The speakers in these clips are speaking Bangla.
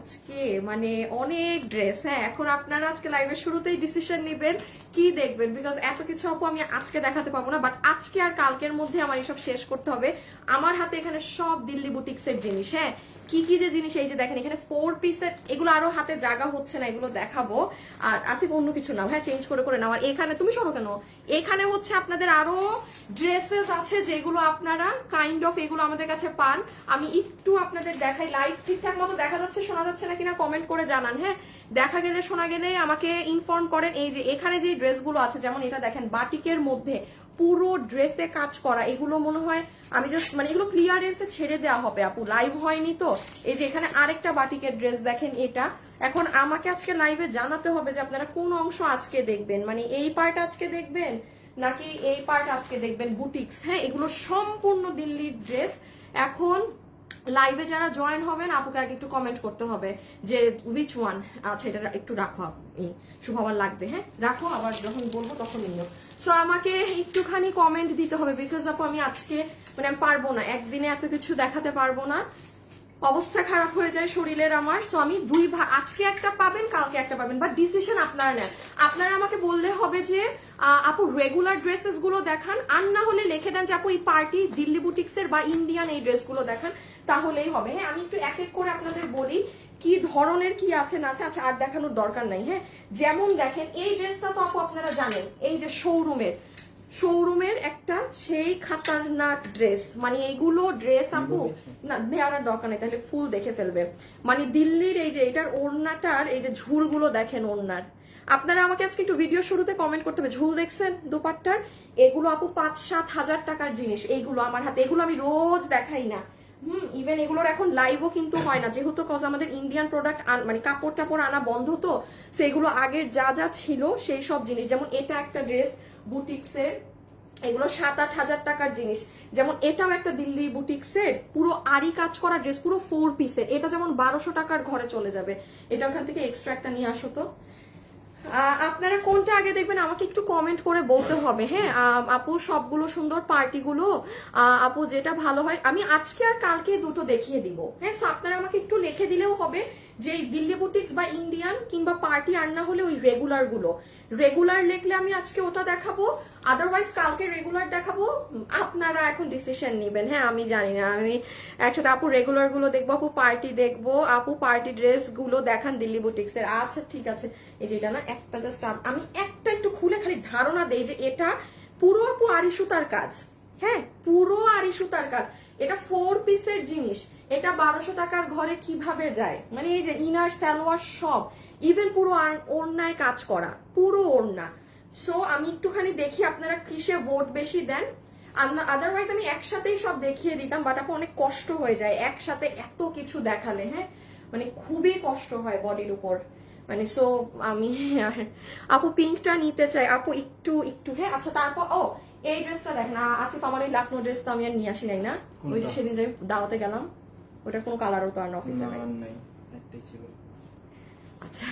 আজকে মানে অনেক ড্রেস। হ্যাঁ, এখন আপনারা আজকে লাইভের শুরুতেই ডিসিশন নেবেন কি দেখবেন, বিকজ এত কিছু আপু আমি আজকে দেখাতে পারবো না, বাট আজকে আর কালকের মধ্যে আমার এসব শেষ করতে হবে। আমার হাতে এখানে সব দিল্লি বুটিক্সের জিনিস। হ্যাঁ, কি কি যে জিনিস, এই যে দেখেন এখানে 4 পিসের, এগুলো আরো হাতে জায়গা হচ্ছে না, এগুলো দেখাবো। আর আসিফ অন্য কিছু নাও, হ্যাঁ চেঞ্জ করে করে নাও। আর এখানে তুমি সরো কেন, এখানে হচ্ছে আপনাদের আরো ড্রেসেস আছে যেগুলো আপনারা কাইন্ড অফ এগুলো আমাদের কাছে পান। আমি একটু আপনাদের দেখাই, লাইভ ঠিকঠাক মতো দেখা যাচ্ছে শোনা যাচ্ছে না কিনা কমেন্ট করে জানান। হ্যাঁ, দেখা গেলে শোনা গেলে আমাকে ইনফর্ম করেন। এই যে এখানে যে ড্রেসগুলো আছে, যেমন এটা দেখেন বাটিকের মধ্যে পুরো ড্রেসে কাজ করা, এগুলো মনে হয় আমি জাস্ট মানে এগুলো ক্লিয়ারেন্সে ছেড়ে দেওয়া হবে আপু, লাইভ হয়নি তো। এই যে এখানে আরেকটা বাটিকের ড্রেস দেখেন এটা। এখন আমাকে আজকে লাইভে জানাতে হবে যে আপনারা কোন অংশ আজকে দেখবেন, মানে এই পার্ট আজকে দেখবেন নাকি এই পার্ট আজকে দেখবেন বুটিক্স। হ্যাঁ, এগুলো সম্পূর্ণ দিল্লির ড্রেস। এখন লাইভে যারা জয়েন হবেন আপুকে আগে একটু কমেন্ট করতে হবে যে উইচ ওয়ান। আচ্ছা, এটা একটু রাখো আপনি, শুভ আমার লাগবে। হ্যাঁ রাখো, আবার যখন বলবো তখন নিও। সো আমাকে একটুখানি কমেন্ট দিতে হবে, বিকজ আপু আমি আজকে মানে আমি পারবো না, একদিনে এত কিছু দেখাতে পারবো না, অবস্থা খারাপ হয়ে যায় শরীরের আমার। সো আমি দুই ভাগ, আজকে একটা পাবেন কালকে একটা পাবেন, বাট ডিসিশন আপনারা নেন। আপনারা আমাকে বললে হবে যে আপু রেগুলার ড্রেসেস গুলো দেখান, আর না হলে লিখে দেন যে আপু এই পার্টি দিল্লি বুটিক্সের বা ইন্ডিয়ান এই ড্রেসগুলো দেখান, তাহলেই হবে। হ্যাঁ, আমি একটু এক এক করে আপনাদের বলি কি ধরনের কি আছে না আছে। আচ্ছা, আর দেখানোর দরকার নাই। হ্যাঁ, যেমন দেখেন এই ড্রেসটা তো আপু আপনারা জানেন, এই যে শোরুমের একটা সেই খাতারনাক ড্রেস, মানে এইগুলো ড্রেস আপু না দেওয়ার দরকার নেই, তাহলে ফুল দেখে ফেলবে। মানে দিল্লির এই যে এটার ওড়নাটার এই যে ঝুলগুলো দেখেন ওড়নার, আপনারা আমাকে আজকে একটু ভিডিও শুরুতে কমেন্ট করতে হবে ঝুল দেখছেন দুপাট্টার। এগুলো আপু 5-7 হাজার টাকার জিনিস, এইগুলো আমার হাতে, এগুলো আমি রোজ দেখাই না। ইভেন এগুলোর এখন লাইভও কিন্তু হয় না, যেহেতু কজ আমাদের ইন্ডিয়ান প্রোডাক্ট মানে কাপড় টাপড় আনা বন্ধ, তো সেগুলো আগের যা যা ছিল সেই সব জিনিস। যেমন এটা একটা ড্রেস বুটিক্সের, এগুলো 7-8 হাজার টাকার জিনিস। যেমন এটাও একটা দিল্লি বুটিক্সের পুরো আরি কাজ করা ড্রেস, পুরো 4 পিসের, এটা যেমন 1200 টাকার ঘরে চলে যাবে। এটা ওখান থেকে এক্সট্রা একটা নিয়ে আসো তো। আপনারা কোনটা আগে দেখবেন আমাকে একটু কমেন্ট করে বলতে হবে। হ্যাঁ আপু, সবগুলো সুন্দর পার্টিগুলো আপু যেটা ভালো হয় আমি আজকে আর কালকে দুটো দেখিয়ে দিব। হ্যাঁ, সো আপনারা আমাকে একটু লিখে দিলেও হবে যে দিল্লি বুটিক্স বা ইন্ডিয়ান কিংবা পার্টি, আর না হলে ওই রেগুলার গুলো। রেগুলার লিখলে আমি আজকে ওটা দেখাবো, আদারওয়াইজ কালকে রেগুলার দেখাবো। আপনারা এখন ডিসিশন নেবেন। হ্যাঁ, আমি জানি না, আমি একসাথে আপু রেগুলার গুলো দেখবো, আপু পার্টি দেখবো, আপু পার্টি ড্রেস গুলো দেখান দিল্লি বুটিক্স এর। আচ্ছা ঠিক আছে, এই যে এটা না একটা জাস্ট আমি একটা একটু খুলে খালি ধারণা দেই যে এটা পুরো আপু আরি সুতার কাজ। হ্যাঁ, পুরো আরি সুতার কাজ, এটা 4 পিসের জিনিস, এটা 1200 টাকার ঘরে কিভাবে যায়, মানে এই যে ইনার সালোয়ার সব, ইভেন পুরো ওড়নায় কাজ করা, পুরো ওড়না। সো আমি একটুখানি দেখি আপনারা কিসে ভোট বেশি দেন। আদারওয়াইজ আমি একসাথেই সব দেখিয়ে দিতাম, বাট আপু অনেক কষ্ট হয়ে যায় একসাথে এত কিছু দেখালে। হ্যাঁ, মানে খুবই কষ্ট হয় বডির উপর, মানে সো আমি আপু পিঙ্কটা নিতে চাই আপু, একটু একটু। হ্যাঁ আচ্ছা, তারপর ও এই ড্রেসটা দেখেন আসিফ, আমার এই লাকনো ড্রেসটা আমি আর নিয়ে আসি নাই না, ওই যে সেদিন যে দাওয়াতে গেলাম, ওটার কোনো কালারও তো আর অফিসে নাই। আচ্ছা,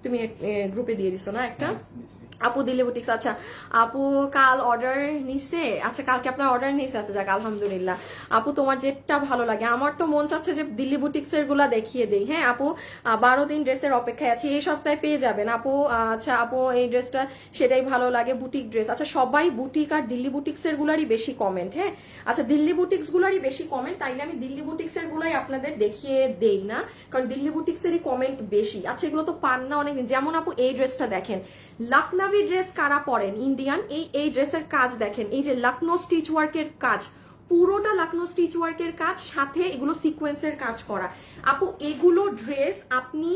তুমি গ্রুপে দিয়ে দিছো না একটা আপু দিল্লি বুটিক্স। আচ্ছা আপু কাল অর্ডার নিছে, আচ্ছা কালকে আপনার অর্ডার নিছে, আচ্ছা যাক আলহামদুলিল্লাহ। আপু তোমার যেটা ভালো লাগে, আমার তো মন চাচ্ছে যে দিল্লি বুটিক্স এর গুলা দেখিয়ে দেই। হ্যাঁ আপু 12 দিন ড্রেসের অপেক্ষায় আছি, এই সপ্তাহে পেয়ে যাবেন আপু। আচ্ছা আপু এই ড্রেসটা সেটাই ভালো লাগে, বুটিক ড্রেস। আচ্ছা সবাই বুটিক আর দিল্লি বুটিক্স এর গুলারই বেশি কমেন্ট। হ্যাঁ আচ্ছা, দিল্লি বুটিক্স গুলারই বেশি কমেন্ট, তাইলে আমি দিল্লি বুটিক্স এর গুলাই আপনাদের দেখিয়ে দেই না, কারণ দিল্লি বুটিক্স এরই কমেন্ট বেশি। আচ্ছা এগুলো তো পান না অনেকদিন। যেমন আপু এই ড্রেসটা দেখেন, লখনবী ড্রেস কারা পরেন ইন্ডিয়ান, এই ড্রেসের কাজ দেখেন, এই যে লখনৌ স্টিচ ওয়ার্কের কাজ, পুরোটা লখনৌ স্টিচ ওয়ার্কের কাজ, সাথে এগুলো সিকোয়েন্সের কাজ করা। আপু এগুলো ড্রেস আপনি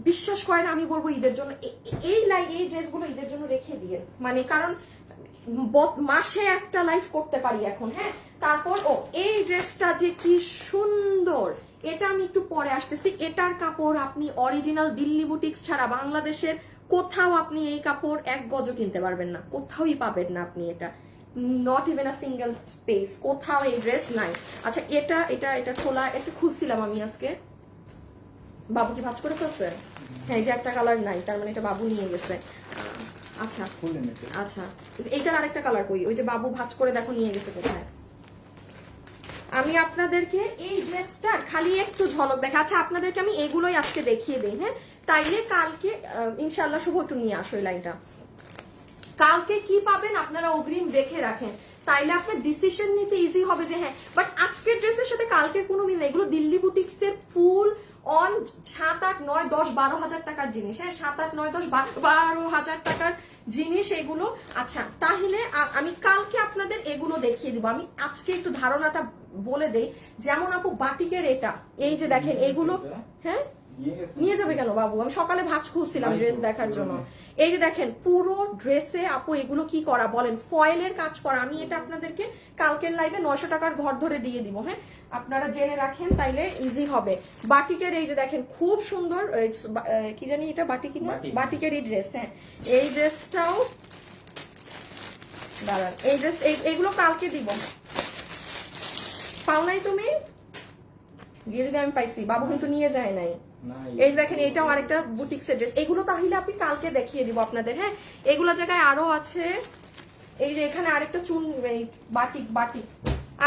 বিশ্বাস করেন, আমি বলবো ঈদের জন্য এই ড্রেসগুলো ঈদের জন্য রেখে দিয়ে, মানে কারণ মাসে একটা লাইফ করতে পারি এখন। হ্যাঁ, তারপর এই ড্রেসটা যে কি সুন্দর, এটা আমি একটু পরে আসতেছি। এটার কাপড় আপনি অরিজিনাল দিল্লি বুটিক্স ছাড়া বাংলাদেশের কোথাও আপনি এই কাপড় 1 গজও কিনতে পারবেন না, কোথাওই পাবেন না আপনি এটা, not even a single space, কোথাও এই ড্রেস নাই। আচ্ছা এটা এটা এটা খোলা, এটা খুলছিলাম আমি আজকে, বাবু কি ভাঁজ করে ফেলছে? হ্যাঁ, এই যে একটা কালার নাই, তার মানে এটা বাবু নিয়ে গেছে। আচ্ছা আচ্ছা, এইটার আরেকটা কালার কই, ওই যে বাবু ভাঁজ করে দেখো নিয়ে গেছে কোথায়। আমি আপনাদেরকে এই ড্রেসটা খালি একটু ঝলক দেখা, আচ্ছা আপনাদেরকে আমি এগুলোই আজকে দেখিয়ে দিই, হ্যাঁ তাইলে কালকে ইনশাল্লাহ শুভ একটু নিয়ে আসো এই লাইনটা। কালকে কি পাবেন আপনারা অগ্রিম দেখে রাখেন, তাইলে আপনার ডিসিশন নিতে ইজি হবে যে হ্যাঁ। বাট আজকের ড্রেসের সাথে কালকের কোনো মিল নেই, এগুলো দিল্লি বুটিক্সের ফুল অন 7, 8, 9, 10, 12 হাজার টাকার জিনিস, হ্যাঁ 7, 8, 9, 10, 12 হাজার টাকার জিনিস এগুলো। আচ্ছা তাহলে আমি কালকে আপনাদের এগুলো দেখিয়ে দিব, আমি আজকে একটু ধারণাটা বলে দেই। যেমন আপু বাটিকের এটা, এই যে দেখেন এগুলো, হ্যাঁ নিয়ে যাবে কেন বাবু, আমি সকালে ভাঁজ খুলছিলাম ড্রেস দেখার জন্য। এই যে দেখেন পুরো ড্রেসে আপু এগুলো কি করা বলেন, ফয়েলের কাজ করা। আমি এটা আপনাদেরকে কালকের লাইভে 900 টাকার ঘর ধরে দিয়ে দিব, হ্যাঁ আপনারা জেনে রাখেন তাইলে ইজি হবে। বাটিকের এই যে দেখেন খুব সুন্দর, কি জানি এটা বাটিক না, বাটিকের এই ড্রেস, হ্যাঁ এই ড্রেসটাও দাঁড়ান, এই ড্রেস এইগুলো কালকে দিব। পাও নাই তুমি? গিয়ে যদি আমি পাইছি, বাবু কিন্তু নিয়ে যায় নাই। এই দেখেন এটাও আরেকটা বুটিক্সের ড্রেস, এগুলো তাহলে আপনি কালকে দেখিয়ে দিব আপনাদের, হ্যাঁ এগুলো জায়গায় আরো আছে। এই যে এখানে আরেকটা চুন বাটিক, বাটিক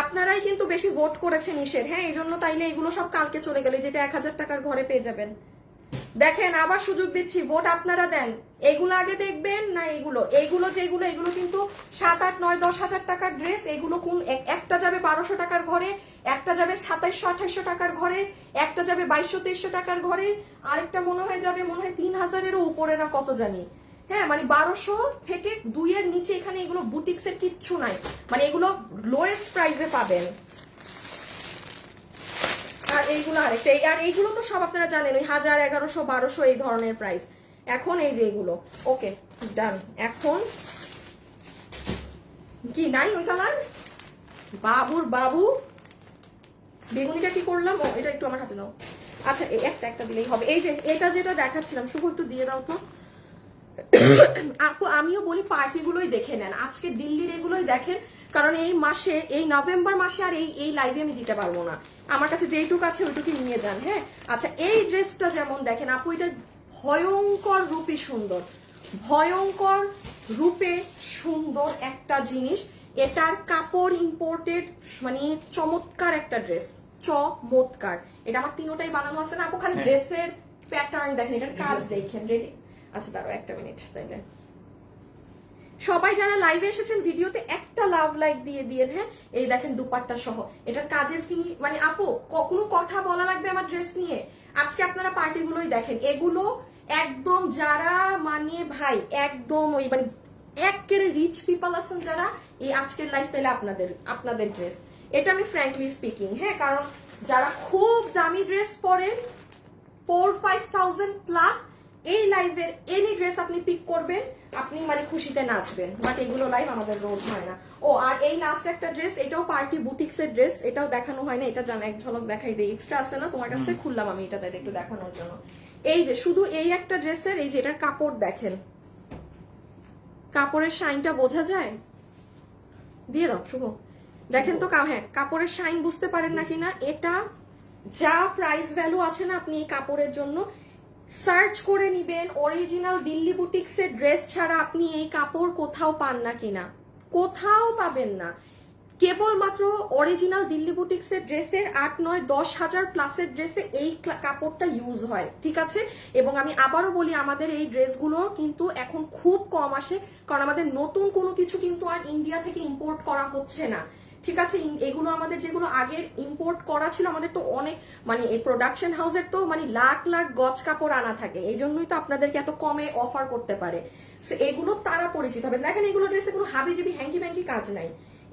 আপনারাই কিন্তু বেশি ভোট করেছেন ইসের, হ্যাঁ এই জন্য তাইলে এগুলো সব কালকে চলে গেলে, যেটা 1000 টাকার ঘরে পেয়ে যাবেন। দেখেন আবার সুযোগ দিচ্ছি, ভোট আপনারা দেন, এগুলো আগে দেখবেন না এইগুলো যেগুলো এগুলো কিন্তু 7, 8, 9, 10 হাজার টাকার ড্রেস। এগুলো কোন একটা যাবে 1200 টাকার ঘরে, একটা যাবে 2700, 2800 টাকার ঘরে, একটা যাবে 2200, 2300 টাকার ঘরে, আরেকটা মনে হয় 3000-এরও উপরে না কত জানি, হ্যাঁ মানে 1200 থেকে 2 এর নিচে এখানে এগুলো বুটিক্সের কিচ্ছু নাই, মানে এগুলো লোয়েস্ট প্রাইসে পাবেন। আর এইগুলো আরেকটা, আর এইগুলো তো সব আপনারা জানেন ওই 1000, 1100, 1200 এই ধরনের প্রাইস। এখন এই যে এগুলো ওকে ডান। এখন কি নাই ওই কালার, বাবুর বাবু বেগুনিটা কি করলাম, ও এটা একটু আমার হাতে দাও। আচ্ছা একটা দিলেই হবে। এই যে এটা যেটা দেখাচ্ছিলাম, শুভ একটু দিয়ে দাও তো আপু। আমিও বলি পার্টিগুলোই দেখে নেন, আজকে দিল্লির এগুলোই দেখেন, কারণ এই মাসে, এই নভেম্বর মাসে আর এই লাইভে আমি দিতে পারবো না, আমার কাছে যেইটুকু আছে ওইটুকু নিয়ে যান, হ্যাঁ। আচ্ছা এই ড্রেসটা যেমন দেখেন আপু, এটা ভয়ঙ্কর রূপে সুন্দর, ভয়ঙ্কর রূপে সুন্দর একটা জিনিস। এটার কাপড় ইম্পোর্টেড, মানে চমৎকার একটা ড্রেস, চমৎকার। এটা আমার তিনোটাই বানানো আছে না আপু, খালি ড্রেসের প্যাটার্ন দেখেন, এটার কাজ দেখেন। রেডি? আচ্ছা দাঁড়াও একটা মিনিট, তাইলে সবাই যারা লাইভে এসেছেন ভিডিওতে একটা লাভ লাইক দিয়ে দিয়েন, হ্যাঁ এই দেখেন দুপাট্টা সহ, এটার কাজের ফিনি, মানে আপু কোনো কথা বলা লাগবে আমার ড্রেস নিয়ে? আজকে আপনারা পার্টিগুলোই দেখেন, এগুলো একদম যারা মানে ভাই একদম ওই মানে একেবারে রিচ পিপল আছেন যারা, এই আজকের লাইফ তাইলে আপনাদের ড্রেস। এটা আমি ফ্র্যাঙ্কলি স্পিকিং, হ্যাঁ কারণ যারা খুব দামি ড্রেস পরেন 4-5,000 প্লাস, এই লাইভের এনি ড্রেস আপনি পিক করবেন, আপনি মানে খুশিতে নাচবেন। বাট এগুলো লাইভ আমাদের রোজ হয় না। ও আর এই লাস্ট একটা ড্রেস, এটাও পার্টি বুটিক্সের ড্রেস, এটাও দেখানো হয় না, এটা জানা এক ঝলক দেখাই দেই, এক্সট্রা আছে না তোমার কাছে, খুললাম আমি এটা তাই একটু দেখানোর জন্য। এই যে শুধু এই একটা ড্রেসের, এই যে এটার কাপড় দেখেন, কাপড়ের শাইনটা বোঝা যায়, দিয়ে দাও শুভ, দেখেন তো হ্যাঁ কাপড়ের শাইন বুঝতে পারেন না কিনা। এটা যা প্রাইস ভ্যালু আছে না, আপনি এই কাপড়ের জন্য সার্চ করে নিবেন, অরিজিনাল দিল্লি বুটিক্সের ড্রেস ছাড়া আপনি এই কাপড় কোথাও পান না কিনা, কোথাও পাবেন না। কেবলমাত্র অরিজিনাল দিল্লি বুটিক্সের ড্রেসের 8, 9, 10 হাজার প্লাসের ড্রেসে এই কাপড়টা ইউজ হয়, ঠিক আছে। এবং আমি আবারও বলি, আমাদের এই ড্রেসগুলো কিন্তু এখন খুব কম আসে, কারণ আমাদের নতুন কোনো কিছু কিন্তু আর ইন্ডিয়া থেকে ইম্পোর্ট করা হচ্ছে না, ঠিক আছে। এগুলো আমাদের যেগুলো আগের ইম্পোর্ট করা ছিল, আমাদের তো অনেক মানে এই প্রোডাকশন হাউসের তো মানে লাখ লাখ গজ কাপড় আনা থাকে, এই জন্যই তো আপনাদেরকে এত কমে অফার করতে পারে। সো এগুলো তারা পরিচিত হবে। দেখেন এগুলো ড্রেসে কোনো হাবিজিবি হ্যাঙ্কি ব্যাঙ্কি কাজ নাই,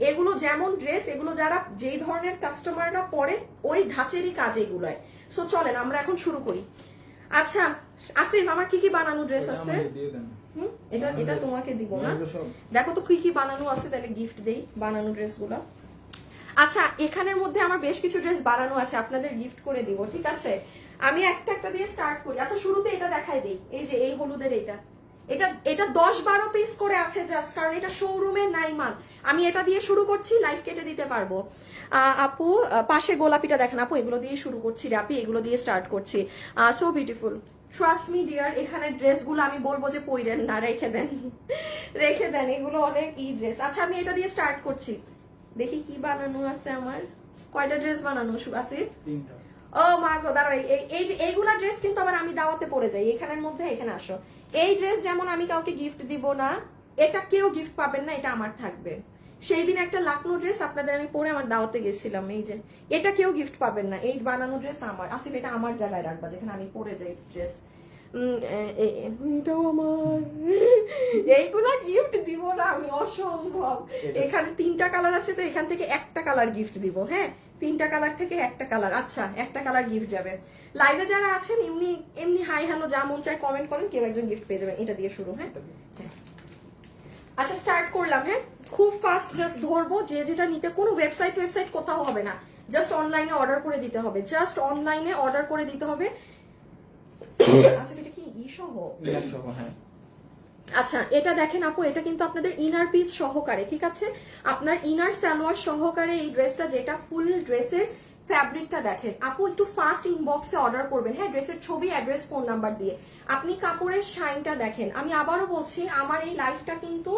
এগুলো যেমন ড্রেস, এগুলো যারা যেই ধরনের কাস্টমাররা পরে ওই ধাঁচেরই কাজ এগুলোয়। সো চলেন আমরা এখন শুরু করি। আচ্ছা আসিফ, আমার কি কি বানানো ড্রেস আছে? এটা তোমাকে দিব না, দেখো তো কি কি বানানো আছে, তাহলে গিফট দেই বানানো ড্রেসগুলো। আচ্ছা এখানের মধ্যে আমার বেশ কিছু ড্রেস বানানো আছে, আপনাদের গিফট করে দিব, ঠিক আছে। আমি একটা দিয়ে স্টার্ট করি। আচ্ছা শুরুতে এটা দেখাই দিই, এই যে এই হলুদের এটা 10-12 পিস করে আছে জাস্ট, কারণ এটা শোরুমে নাই মাল। আমি এটা দিয়ে শুরু করছি, লাইভ কেটে দিতে পারবো। আপু পাশে গোলাপিটা দেখেন আপু, এগুলো দিয়ে শুরু করছি রে আপু, এগুলো দিয়ে স্টার্ট করছি। So beautiful, trust me deer. এখানে ড্রেসগুলো আমি বলবো যে পইরেন না, রেখে দেন, এগুলো অনেক ড্রেস। আচ্ছা আমি এটা দিয়ে স্টার্ট করছি, দেখি কি বানানো আছে আমার। কয়টা ড্রেস বানানো আসিফ? 3টা। ও মা গো, দাঁড়াও, এই যে এইগুলা ড্রেস কিন্তু আবার আমি দাওয়াতে পরে যাই, এখানের মধ্যে এখানে আসো। এই ড্রেস যেমন আমি কাউকে গিফট দিব না, এটা কেউ গিফট পাবেন না, এটা আমার থাকবে। সেই দিন একটা লাকনো ড্রেস আপনাদের আমি পরে আমার দাওয়াতে গেছিলাম, এই যে এটা কেউ গিফট পাবেন না, এই বানানো ড্রেস আমার। আসিফ এটা আমার জায়গায় রাখবা, যেখানে আমি পরে যাই ড্রেস। এটাও আমার। এইগুলা গিফট দিব না আমি, অসম্ভব। এখানে 3টা কালার আছে, তো এখান থেকে একটা কালার গিফট দিব। হ্যাঁ, 3টা কালার থেকে একটা কালার। আচ্ছা, একটা কালার গিফট যাবে। লাইভে যারা আছেন এমনি এমনি হাই হ্যালো যা মন চায় কমেন্ট করেন, কেউ একজন গিফট পেয়ে যাবেন। এটা দিয়ে শুরু। হ্যাঁ, আচ্ছা স্টার্ট করলাম। হ্যাঁ, খুব ফাস্ট জাস্ট ধরবো, যে যেটা নিতে কোনো ওয়েবসাইট কোথাও হবে না, জাস্ট অনলাইনে অর্ডার করে দিতে হবে, জাস্ট অনলাইনে অর্ডার করে দিতে হবে। আচ্ছা, এটা কি সহ? হ্যাঁ। আচ্ছা, এটা দেখেন আপু, এটা কিন্তু আপনাদের ইনার পিস সহকারে, ঠিক আছে? আপনার ইনার সালোয়ার সহকারে এই ড্রেসটা, যেটা ফুল ড্রেসের ফ্যাব্রিকটা দেখেন আপু, একটু ফাস্ট ইনবক্সে অর্ডার করবেন। হ্যাঁ, ড্রেসের ছবি, অ্যাড্রেস, ফোন নাম্বার দিয়ে। আপনি কাপড়ের শাইনটা দেখেন। আমি আবারও বলছি, আমার এই লাইফটা কিন্তু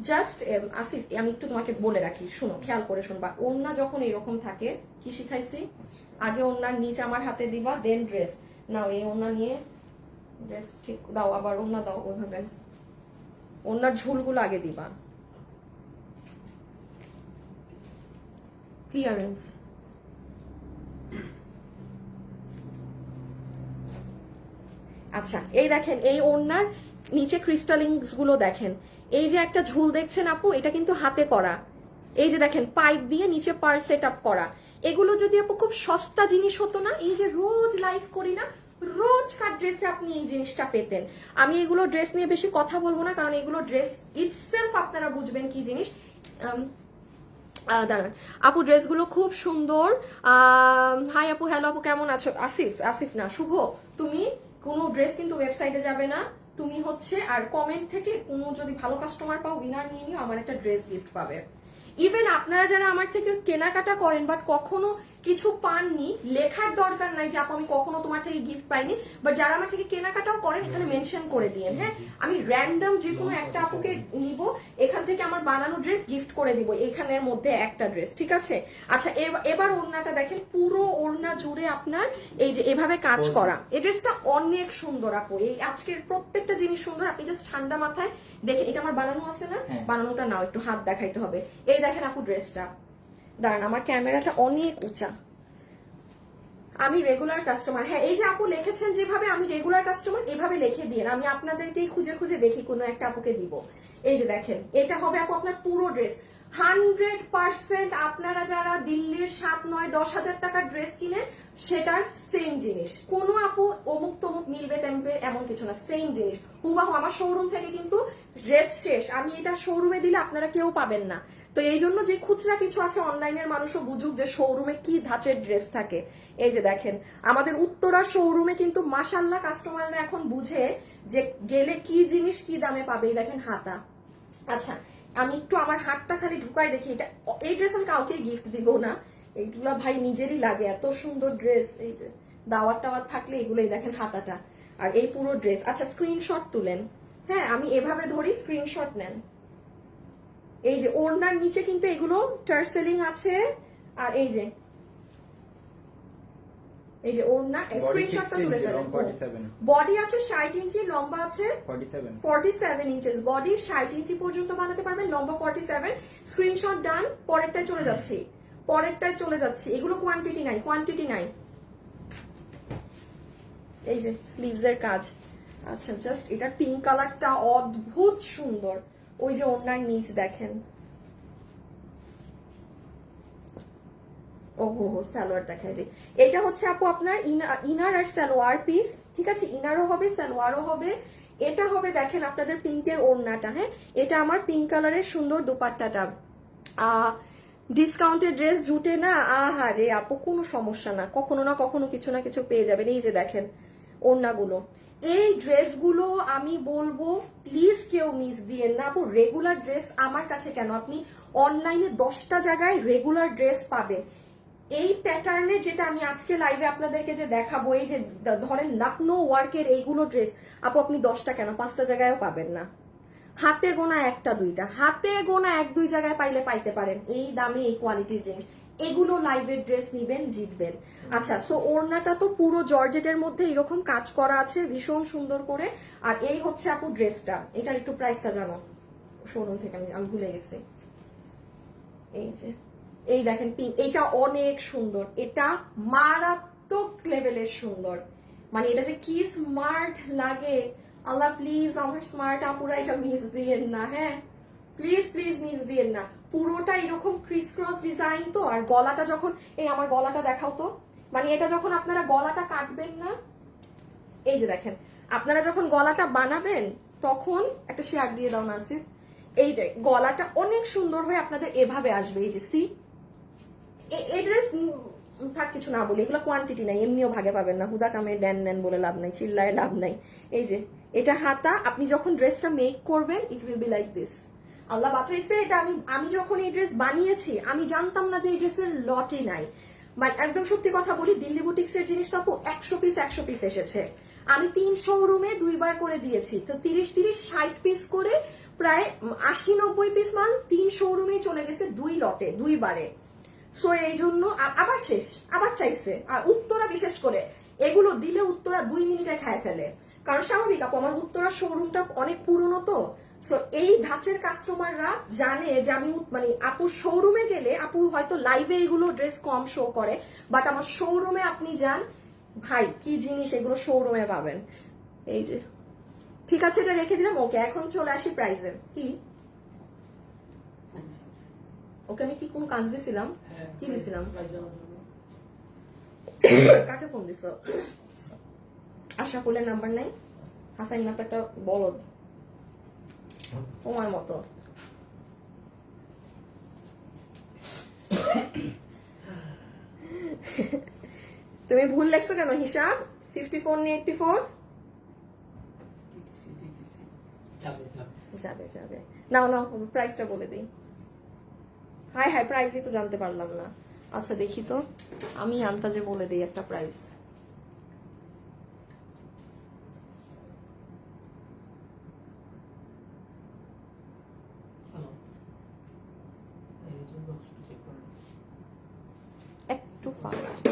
জাস্ট আসিফ, আমি একটু তোমাকে বলে রাখি, শুনো, খেয়াল করে শুনবা। ওড়না যখন এরকম থাকে, কি শিখাইছি? আগে ওড়নার নিচ আমার হাতে দিবা, দেন ড্রেস নাও। এই ওড়না নিয়ে ড্রেস ঠিক দাও, আবার ওড়না দাও, ওইভাবে ওনার ঝুলগুলো আগে দিবা। ক্লিয়ারেন্স। আচ্ছা, এই দেখেন, এই ওড়নার নিচে ক্রিস্টালিংস গুলো দেখেন। এই যে একটা ঝুল দেখছেন আপু, এটা কিন্তু হাতে করা। এই যে দেখেন, পাইপ দিয়ে নিচে পার সেট আপ করা। এগুলো যদি আপু খুব সস্তা জিনিস হতো না, এই যে রোজ লাইভ করি না, রোজকার ড্রেসে আপনি এই জিনিসটা পেতেন। আমি এগুলো ড্রেস নিয়ে বেশি কথা বলবো না, কারণ এগুলো ড্রেস ইটসেলফ আপনারা বুঝবেন কি জিনিস। দাঁড়ান আপু, ড্রেসগুলো খুব সুন্দর। হাই আপু, হ্যালো আপু, কেমন আছো? আসিফ না, শুভ। তুমি কোনো ড্রেস কিন্তু ওয়েবসাইটে যাবে না, তুমি হচ্ছে আর কমেন্ট থেকে কোনো যদি ভালো কাস্টমার পাও, উইনার নিয়ে নিও, আমার একটা ড্রেস গিফট পাবে। ইভেন আপনারা যারা আমার থেকে কেনাকাটা করেন বাট কখনো কিছু পাননি, লেখার দরকার নাই যে আপু আমি কখনো তোমার থেকে গিফট পাইনি, বাট যারা আমার থেকে কেনাকাটাও করেন এখানে মেনশন করে দিয়েন। হ্যাঁ, আমি র্যান্ডম যে কোনো একটা আপুকে নিব, এখান থেকে আমার বানানো ড্রেস গিফট করে দিব, এখানের মধ্যে একটা ড্রেস, ঠিক আছে? আচ্ছা, এবার ওড়নাটা দেখেন, পুরো ওড়না জুড়ে আপনার এই যে এভাবে কাজ করা। এই ড্রেসটা অনেক সুন্দর আপু, এই আজকের প্রত্যেকটা জিনিস সুন্দর। আপনি জাস্ট ঠান্ডা মাথায় দেখেন, এটা আমার বানানো আছে না? বানানোটা নাও, একটু হাত দেখাইতে হবে। এই দেখেন আপু ড্রেসটা, দাঁড়ান আমার ক্যামেরাটা অনেক উঁচা, আমি রেগুলার কাস্টমার। হ্যাঁ, এই যে আপু লিখেছেন যেভাবে, আমি রেগুলার কাস্টমার, এভাবে লিখে দিয়ে আমি আপনাদেরকেই খুঁজে খুঁজে দেখি কোনো একটা আপুকে দিব। এই যে দেখেন, এটা হবে আপু আপনার পুরো ড্রেস 100%। আপনারা যারা দিল্লির 7, 9, 10 হাজার টাকার ড্রেস কিনে, সেটার সেম জিনিস। কোনো আপু অমুক তমুক মিলবে তেমবে এমন কিছু না, সেম জিনিস হুবাহু। আমার শোরুম থেকে কিন্তু ড্রেস শেষ, আমি এটা শোরুমে দিলে আপনারা কেউ পাবেন না। তো এই জন্য যে খুচরা কিছু আছে, অনলাইনের মানুষও বুঝুক যে শোরুমে কি ধাঁচের ড্রেস থাকে। এই যে দেখেন, আমাদের উত্তরা শোরুমে কিন্তু মাশাল্লাহ কাস্টমাররা এখন বুঝে যে গেলে কি জিনিস কি দামে পাবে। এই দেখেন হাতা। আচ্ছা, আমি একটু আমার হাতটা খালি ঢুকাই দেখি। এটা, এই ড্রেস আমি কাউকে গিফট দিব না, এইগুলা ভাই নিজেরই লাগে, এত সুন্দর ড্রেস। এই যে দাওয়ার টাওয়ার থাকলে এগুলোই দেখেন, হাতাটা আর এই পুরো ড্রেস। আচ্ছা, স্ক্রিনশট তুলেন। হ্যাঁ, আমি এভাবে ধরি, স্ক্রিনশট নেন। এই যে ওড়নার নিচে কিন্তু এগুলো টার্সেলিং আছে, আর এই যে ওড়না, স্ক্রিনশটটা তুলে ফেলেন। বডি আছে 60 ইঞ্চি, লম্বা আছে 47 ইঞ্চেস। বডি 60 ইঞ্চি পর্যন্ত বানাতে পারবেন, লম্বা 47। স্ক্রিনশট ডান। পরেরটায় চলে যাচ্ছি। এগুলো কোয়ান্টিটি নাই। এই যে স্লিভস এর কাজ। আচ্ছা, জাস্ট এটা পিঙ্ক কালারটা অদ্ভুত সুন্দর। ওই যে ওড়নার নিচ দেখেন, ওহো সালোয়ার দেখাই দিই। এটা হচ্ছে আপু আপনার ইনার আর সালোয়ার পিস, ঠিক আছে? ইনারও হবে, সালোয়ারও হবে। এটা হবে দেখেন আপনাদের পিঙ্কের ওড়নাটা। হ্যাঁ, এটা আমার পিঙ্ক কালারের সুন্দর দোপাট্টাটা। ডিসকাউন্টের ড্রেস জুটে না, আহারে আপু কোনো সমস্যা না, কখনো না কখনো কিছু না কিছু পেয়ে যাবেন। এই যে দেখেন ওড়নাগুলো, এই ড্রেসগুলো আমি বলবো প্লিজ কেউ মিস দিয়েন না আপু। রেগুলার ড্রেস আমার কাছে কেন, আপনি অনলাইনে 10টা জায়গায় রেগুলার ড্রেস পাবেন। এই প্যাটার্নের যেটা আমি আজকে লাইভে আপনাদেরকে যে দেখাবো, এই যে ধরেন লখনৌ ওয়ার্কের এইগুলো ড্রেস আপু আপনি 10টা কেন 5টা জায়গায়ও পাবেন না। হাতে গোনা 1টা 2টা, হাতে গোনা 1-2 জায়গায় পাইলে পাইতে পারেন, এই দামে এই কোয়ালিটির জিনিস। এগুলো লাইভের ড্রেস নিবেন, জিতবেন। আচ্ছা, সো ওড়নাটা তো পুরো জর্জেটের মধ্যে এরকম কাজ করা আছে ভীষণ সুন্দর করে। আর এই হচ্ছে আপু ড্রেসটা, এটার একটু প্রাইসটা জানো শোরুম থেকে, আমি ভুলে গেছি। এই যে এই দেখেন পিঙ্ক, এটা অনেক সুন্দর, এটা মারাত্মক লেভেলের সুন্দর, মানে এটা যে কি স্মার্ট লাগে। আল্লাহ প্লিজ আমার স্মার্ট আপুরা এটা মিস দিয়েন না, হ্যাঁ প্লিজ প্লিজ মিস দিয়েন না। পুরোটা এরকম ক্রিস ক্রস ডিজাইন তো, আর গলাটা যখন, এই আমার গলাটা দেখাও তো, মানে এটা যখন আপনারা গলাটা কাটবেন না, এই যে দেখেন আপনারা যখন গলাটা বানাবেন তখন একটা শেয়ার দিয়ে দাও নাসিফ, এই দেখ গলাটা অনেক সুন্দর হয়ে আপনাদের এভাবে আসবে। এই যে সি এই ড্রেস থাক কিছু না বলি, এগুলো কোয়ান্টিটি নাই, এমনিও ভাগে পাবেন না, হুদা কামে দেন নেন বলে লাভ নাই, চিল্লায় লাভ নাই। এই যে এটা হাতা, আপনি যখন ড্রেসটা মেক করবেন it will be like this. আল্লাহ বাঁচাইছে, এটা আমি যখন এই ড্রেস বানিয়েছি আমি জানতাম না যে এই ড্রেসের লটই নাই। বাট একদম সত্যি কথা বলি, দিল্লি বুটিক্সের জিনিস তো আপু 100 পিস এসেছে, আমি 3 শোরুমে 2বার করে দিয়েছি, তো 30-60 পিস করে প্রায় 80-90 পিস মাল 3 শোরুমে চলে গেছে 2 লটে 2বারে। সো এই জন্য আবার শেষ, আবার চাইছে। আর উত্তরা বিশেষ করে এগুলো দিলে উত্তরা 2 মিনিটে খায় ফেলে, কারণ স্বাভাবিক আপু আমার উত্তরা শোরুমটা অনেক পুরনো তো। সো এই ধাঁচের কাস্টমাররা জানে যে আমি মানে আপু শোরুমে গেলে, আপু হয়তো লাইভে এগুলো ড্রেস কম শো করে, বাট আমার শোরুমে আপনি যান ভাই কি জিনিস এগুলো শোরুমে পাবেন। এই যে ঠিক আছে, এটা রেখে দিলাম। ওকে, এখন চলে আসি প্রাইজে। কি ওকে আমি কি কোন কাজ দিছিলাম, কি দিছিলাম, কাকে ফোন দিছ? আশরাফুলের নাম্বার নাই? হাসাইন না তো একটা বলদ তোমার মতো। তুমি ভুল লেখছো কেন হিসাব? 54 নিয়ে 84 যাবে যাবে। নাও নাও প্রাইসটা বলে দিই। হাই হাই, প্রাইসই তো জানতে পারলাম না। আচ্ছা দেখি তো, আমি আন্তাজে বলে দিই একটা প্রাইস। একটু ফাস্ট,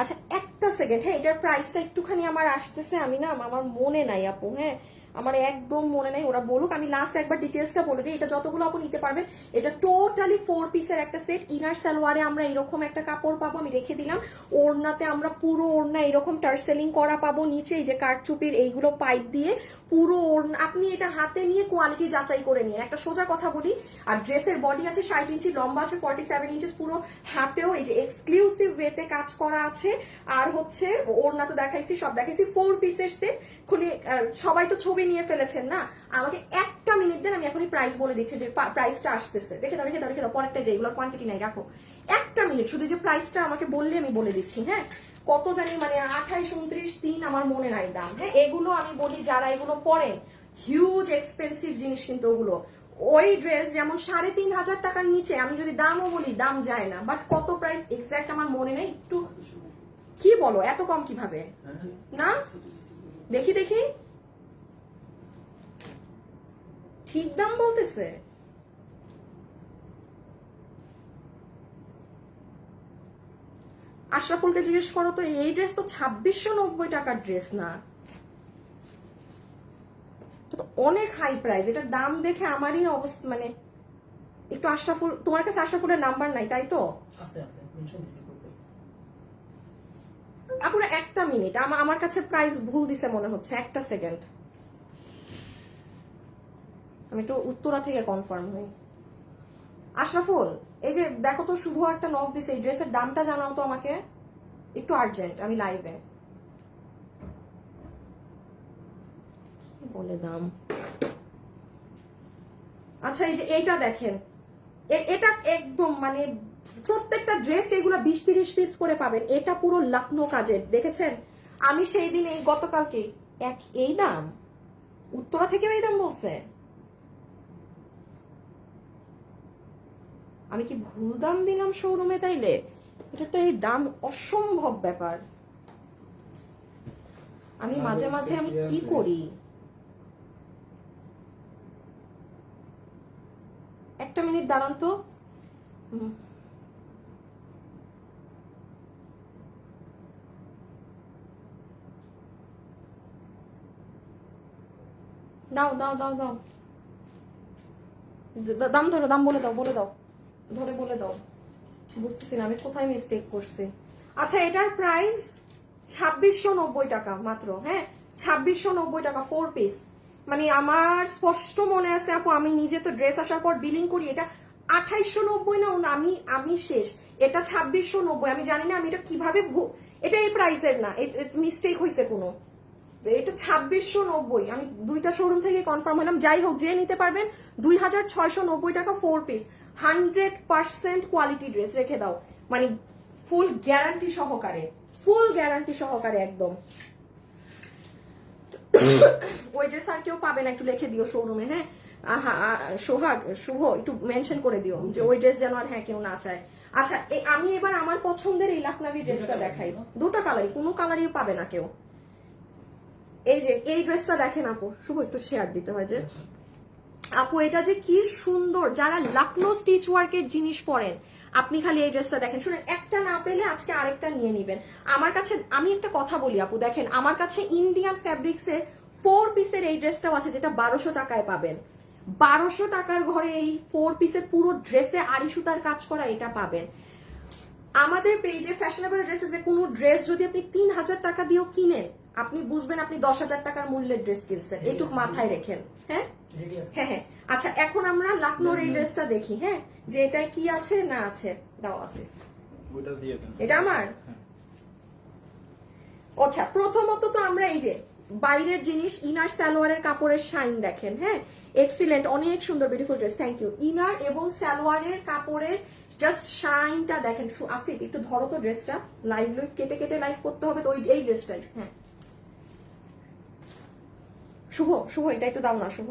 আচ্ছা একটা সেকেন্ড, হ্যাঁ এটার প্রাইসটা একটুখানি আমার আসতেছে, আমি না আমার মনে নাই আপু, হ্যাঁ আমার একদম মনে নাই, ওরা বলুক, আমি লাস্ট একবার ডিটেলসটা বলে দিই। এটা যতগুলো আপু নিতে পারবেন, এটা টোটালি 4 পিসের একটা সেট। ইনার সালোয়ারে আমরা এরকম একটা কাপড় পাবো, আমি রেখে দিলাম। ওড়নাতে আমরা পুরো ওড়না এরকম টার্সেলিং করা পাবো, নিচে এই যে কারচুপির এইগুলো পাইপ দিয়ে পুরো ওড়না, আপনি এটা হাতে নিয়ে কোয়ালিটি যাচাই করে নিন। একটা সোজা কথা বলি, আর ড্রেসের বডি আছে 60 ইঞ্চি, লম্বা আছে 47 ইঞ্চি, পুরো হাতেও এই যে এক্সক্লুসিভ ওয়েতে কাজ করা আছে। আর হচ্ছে ওড়না তো দেখাইছি, সব দেখাইছি। 4 পিসের সেট খুলে, সবাই তো ছবি নিয়ে ফেলেছেন না, আমাকে একটা মিনিট দেন, আমি এখনই প্রাইস বলে দিচ্ছি যে প্রাইসটা আসতেছে। রেখে দাও রেখে দাও রেখে দাও, পরেরটা যে এগুলোর কোয়ান্টিটি নাই, রাখো একটা মিনিট শুধু, যে প্রাইসটা আমাকে বললে আমি বলে দিচ্ছি। হ্যাঁ কত জানি মানে 28, 29, 3 আমার মনে নাই দাম। হ্যাঁ এগুলো আমি বলি যারা এগুলো পরেন, হিউজ এক্সপেন্সিভ জিনিস কিন্তু ওগুলো। ওই ড্রেস যেমন 3,500 টাকার নিচে, আমি যদি দামও বলি দাম যায় না, বাট কত প্রাইস এক্সাক্ট আমার মনে নেই। একটু কি বলো এত কম কিভাবে? না দেখি দেখি, ঠিক দাম বলতেছে। আশরাফুলকে জিজ্ঞেস করো তো, এই ড্রেস তো 2690 টাকার ড্রেস না, তো অনেক হাই প্রাইস। এটার দাম দেখে আমারই অবস্থা মানে একটু। আশরাফুল, তোমার কাছে আশরাফুলের নাম্বার নাই তাই তো? আপুরা একটা মিনিট, আমার কাছে প্রাইস ভুল দিছে মনে হচ্ছে, একটা সেকেন্ড, আমি একটু উত্তরা থেকে কনফার্ম হই। আশরাফুল এই যে দেখো তো, শুভ একটা নক দিছে, এই ড্রেসের দামটা জানাও তো আমাকে একটু, আর্জেন্ট, আমি লাইভে। বলে দাম। আচ্ছা এই যে এইটা দেখেন, এটা একদম মানে প্রত্যেকটা ড্রেস এগুলো 20-30 পিস করে পাবেন। এটা পুরো লখনৌ কাজের, দেখেছেন? আমি সেই দিন এই গতকালকে এই দাম, উত্তরা থেকে এই দাম বলছে, আমি কি ভুল দাম দিলাম শোরুমে? তাইলে এটা তো এই দাম অসম্ভব ব্যাপার। আমি মাঝে মাঝে আমি কি করি, একটা মিনিট দাঁড়ান তো। দাও দাও দাও দাও, দাম ধরো, দাম বলে দাও, বলে দাও, ধরে বলে দাও। বুঝতেছি না আমি কোথায় মিস্টেক করছি। আচ্ছা এটার প্রাইস 2690 টাকা মাত্র। হ্যাঁ 2690 টাকা 4 পিস। মানে আমার স্পষ্ট মনে আছে আপু, আমি নিজে তো ড্রেস আসার পর বিলিং করি, এটা 2890 না, আমি শেষ। এটা 2690। আমি জানি না আমি এটা কিভাবে এটা এই প্রাইসের না, মিস্টেক হয়েছে কোনো। এটা 2690। আমি দুইটা শোরুম থেকে কনফার্ম হলাম। যাই হোক, যে নিতে পারবেন 2690 টাকা 4 পিস, 100% কোয়ালিটি ড্রেস। রেখে দাও, মানে ফুল গ্যারান্টি সহকারে, ফুল গ্যারান্টি সহকারে একদম। ওই ড্রেস আর কেউ পাবে না, একটু লিখে দিও শোরুমে। হ্যাঁ সোহাগ, শুভ, একটু মেনশন করে দিও যে ওই ড্রেস যেন আর হ্যাঁ কেউ না চায়। আচ্ছা আমি এবার আমার পছন্দের এই লাখনবি ড্রেসটা দেখাই। দুটো কালারই, কোনো কালারই পাবে না কেউ। এই যে এই ড্রেসটা দেখেন আপু, শুভ একটু শেয়ার দিতে হয় যে আপু, এটা যে কি সুন্দর। যারা লখনৌ স্টিচ ওয়ার্কের জিনিস পরেন আপনি খালি এই ড্রেসটা দেখেন। শুনেন, একটা না পেলে আজকে আরেকটা নিয়ে নিবেন। আমার কাছে, আমি একটা কথা বলি আপু, দেখেন আমার কাছে ইন্ডিয়ান ফ্যাব্রিক্স এর 4 পিসের এই ড্রেসটাও আছে, যেটা 1200 টাকায় পাবেন। 1200 টাকার ঘরে এই 4 পিসের পুরো ড্রেসে আড়ি সুতার কাজ করা এটা পাবেন। আমাদের পেজে ফ্যাশনেবল ড্রেসেস এ কোনো ড্রেস যদি আপনি 3000 টাকা দিয়েও কিনেন, আপনি বুঝবেন আপনি 10,000 টাকার মূল্যের ড্রেস কিনছেন। এইটুকু মাথায় রেখেন। হ্যাঁ হ্যাঁ হ্যাঁ। আচ্ছা এখন আমরা লখনৌর এই ড্রেসটা দেখি। হ্যাঁ যে এটায় কি আছে না আছে, দাও আছে এটা আমার। আচ্ছা প্রথমত তো আমরা এই যে বাইরের জিনিস, ইনার সালোয়ারের কাপড়ের শাইন দেখেন। হ্যাঁ এক্সিলেন্ট, অনেক সুন্দর beautiful dress, thank you. Inner এবং সালোয়ারের কাপড়ের জাস্ট শাইনটা দেখেন। আসিফ একটু ধরো তো ড্রেসটা, লাইভ কেটে কেটে লাইভ করতে হবে তো, এই ড্রেসটাই। হ্যাঁ শুভ, শুভ এটা একটু দাও না শুভ।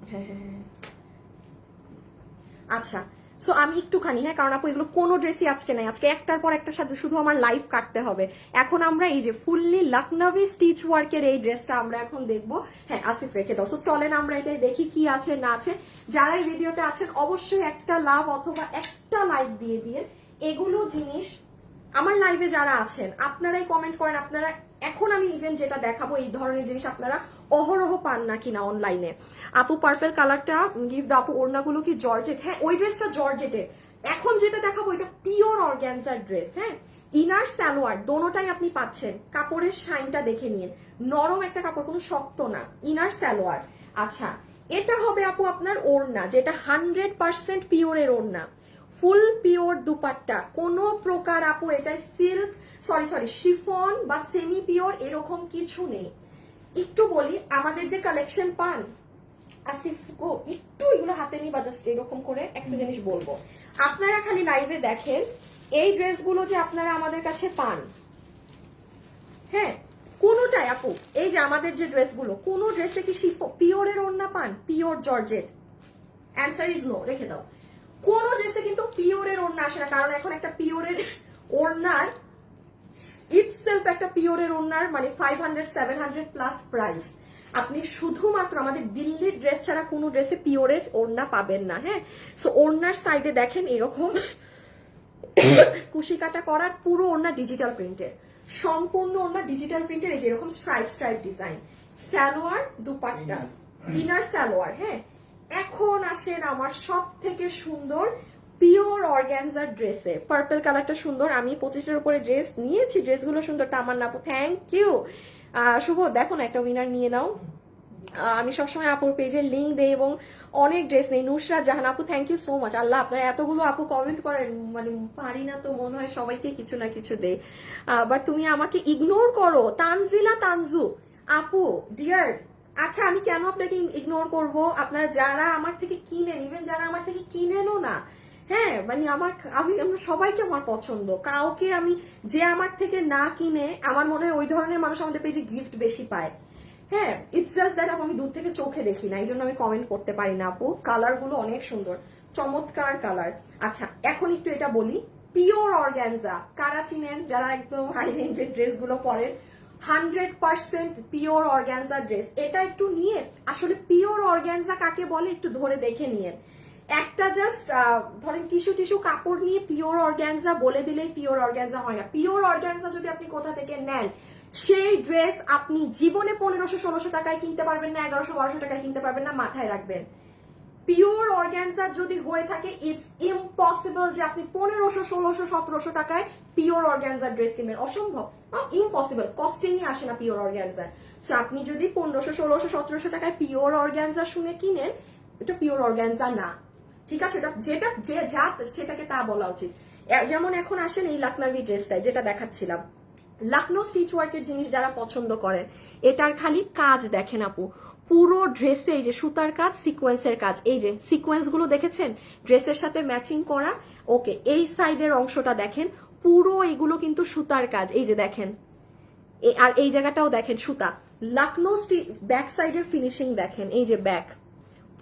হ্যাঁ হ্যাঁ হ্যাঁ। আচ্ছা সো আমি একটুখানি, হ্যাঁ কারণ আপু এগুলো কোনো ড্রেসই আজকে নাই, আজকে একটার পর একটার সাথে শুধু আমার লাইফ কাটতে হবে। এখন আমরা এই যে ফুললি লখনবি স্টিচ ওয়ার্কের এই ড্রেসটা আমরা এখন দেখবো। হ্যাঁ আসিফ রেখে দাও। সো চলেন আমরা এটাই দেখি কি আছে না আছে। যারা এই ভিডিওতে আছেন অবশ্যই একটা লাভ অথবা একটা লাইক দিয়ে দিয়ে এগুলো জিনিস, আমার লাইভে যারা আছেন আপনারাই কমেন্ট করেন আপনারা এখন আমি ইভেন যেটা দেখাবো এই ধরনের জিনিস আপনারা অহরহ পান না কিনা অনলাইনে। আপু পার্পল কালারটা গিফট দাও। আপু ওড়নাগুলো কি জর্জেট? হ্যাঁ ওই ড্রেসটা জর্জেটের। এখন যেটা দেখাবো এটা পিওর অর্গানজার ড্রেস। হ্যাঁ ইনার সালোয়ার দোনোটাই আপনি পাচ্ছেন। কাপড়ের শাইনটা দেখে নিন, নরম একটা কাপড়, কোনো শক্ত না। ইনার সালোয়ার। আচ্ছা এটা হবে আপু আপনার ওড়না, যেটা 100% পিওরের ওড়না, ফুল পিওর দুপাট্টা, কোনো প্রকার আপু এটাই সিল্ক সরি শিফন বা সেমি পিওর এরকম কিছু নেই। একটু বলি আমাদের যে কালেকশন পান আসিফ গো, একটু এগুলো হাতে নিই বা জাস্ট এরকম করে একটা জিনিস বলবো, আপনারা খালি লাইভে দেখেন এই ড্রেসগুলো যে আপনারা আমাদের কাছে পান। হ্যাঁ কোনোটাই আপু, এই যে আমাদের যে ড্রেসগুলো, কোন ড্রেসে কি পিওরের ওড়না পান? Pure georgette? Answer is no, রেখে দাও। কোন ড্রেসে কিন্তু পিওরের ওড়না আসে না, কারণ এখন একটা পিওরের ওড়নার ইটসেলফ একটা পিওরের ওড়নার মানে 500-700 প্লাস প্রাইস। আপনি শুধুমাত্র আমাদের দিল্লির ড্রেস ছাড়া কোনো ড্রেসে পিওরের ওড়না পাবেন না। হ্যাঁ সো ওড়নার সাইডে দেখেন এরকম কুশি কাটা করার, পুরো ওড়না ডিজিটাল প্রিন্টের, সম্পূর্ণ ওড়না ডিজিটাল প্রিন্টের। এই যে এরকম stripe stripe design, salwar dupatta, inner salwar. হ্যাঁ এখন আসেন আমার সব থেকে সুন্দর পিওর অর্গানজার ড্রেসে। পার্পল কালারটা সুন্দর, আমি 25-এর উপরে ড্রেস নিয়েছি, ড্রেসগুলো সুন্দর। তামান্না আপু থ্যাংক ইউ। শুভ দেখো না একটা উইনার নিয়ে নাও। আমি সবসময় আপুর পেজের লিঙ্ক দেই এবং অনেক ড্রেস নেই। নুসরাত জাহান আপু থ্যাংক ইউ সো মাচ। আল্লাহ আপনারা এতগুলো আপু কমেন্ট করেন, মানে পারি না তো, মনে হয় সবাইকে কিছু না কিছু দেই, বাট তুমি আমাকে ইগনোর করো। তানজিলা তানজু আপু ডিয়ার, আচ্ছা আমি কেন আপনাকে ইগনোর করব? আপনারা যারা আমার থেকে কিনেন, ইভেন যারা আমার থেকে কিনেনও না, হ্যাঁ মানে আমি সবাইকে আমার পছন্দ। কাউকে আমি, যে আমার থেকে না কিনে, আমার মনে হয় ওই ধরনের মানুষ আমাদের পেজে গিফট বেশি পায়। হ্যাঁ ইটস জাস্ট দ্যাট আমি দূর থেকে চোখে দেখি না, এই জন্য আমি কমেন্ট করতে পারি না আপু। কালার গুলো অনেক সুন্দর, চমৎকার কালার। আচ্ছা এখন একটু এটা বলি, পিওর অর্গানজা কারা চিনেন? যারা একদম হাই রেঞ্জের ড্রেস গুলো পরেন, 100% পিওর অর্গানজা ড্রেস। এটা একটু নিয়ে আসলে পিওর অর্গানজা কাকে বলে একটু ধরে দেখে নিয়ে, একটা জাস্ট ধরেন টিস্যু কাপড় নিয়ে পিওর অর্গানজা বলে দিলেই পিওর অর্গানজা হয় না। পিওর অর্গানজা যদি আপনি কোথা থেকে নেন, সেই ড্রেস আপনি জীবনে 1500-1600 টাকায় কিনতে পারবেন না, 1100-1200 টাকায় কিনতে পারবেন না, মাথায় রাখবেন। পিওর অর্গানজা যদি হয়ে থাকে, ইটস ইম্পসিবল যে আপনি 1500-1600-1700 টাকায় পিওর অর্গানজার ড্রেস কিনবেন, অসম্ভব, ইম্পসিবল, কস্টিংই আসে না পিওর অর্গানজার। সো আপনি যদি 1500-1600-1700 টাকায় পিওর অর্গানজা শুনে কিনেন, এটা পিওর অর্গানজা না, ঠিক আছে? যেটা যে যা সেটাকে তা বলা উচিত। যেমন এখন আসেন এই লাকনাভি ড্রেসটাই যেটা দেখাচ্ছিলাম, লাকনো স্টিচ ওয়ার্কের জিনিস যারা পছন্দ করেন, এটার খালি কাজ দেখেন আপু, পুরো ড্রেসে এই যে সুতার কাজ, সিকোয়েন্সের কাজ, এই যে সিকোয়েন্স গুলো দেখেছেন ড্রেসের সাথে ম্যাচিং করা। ওকে, এই সাইডের অংশটা দেখেন, পুরো এগুলো কিন্তু সুতার কাজ, এই যে দেখেন, আর এই জায়গাটাও দেখেন সুতা। লাকনো ব্যাক সাইডের ফিনিশিং দেখেন, এই যে ব্যাক,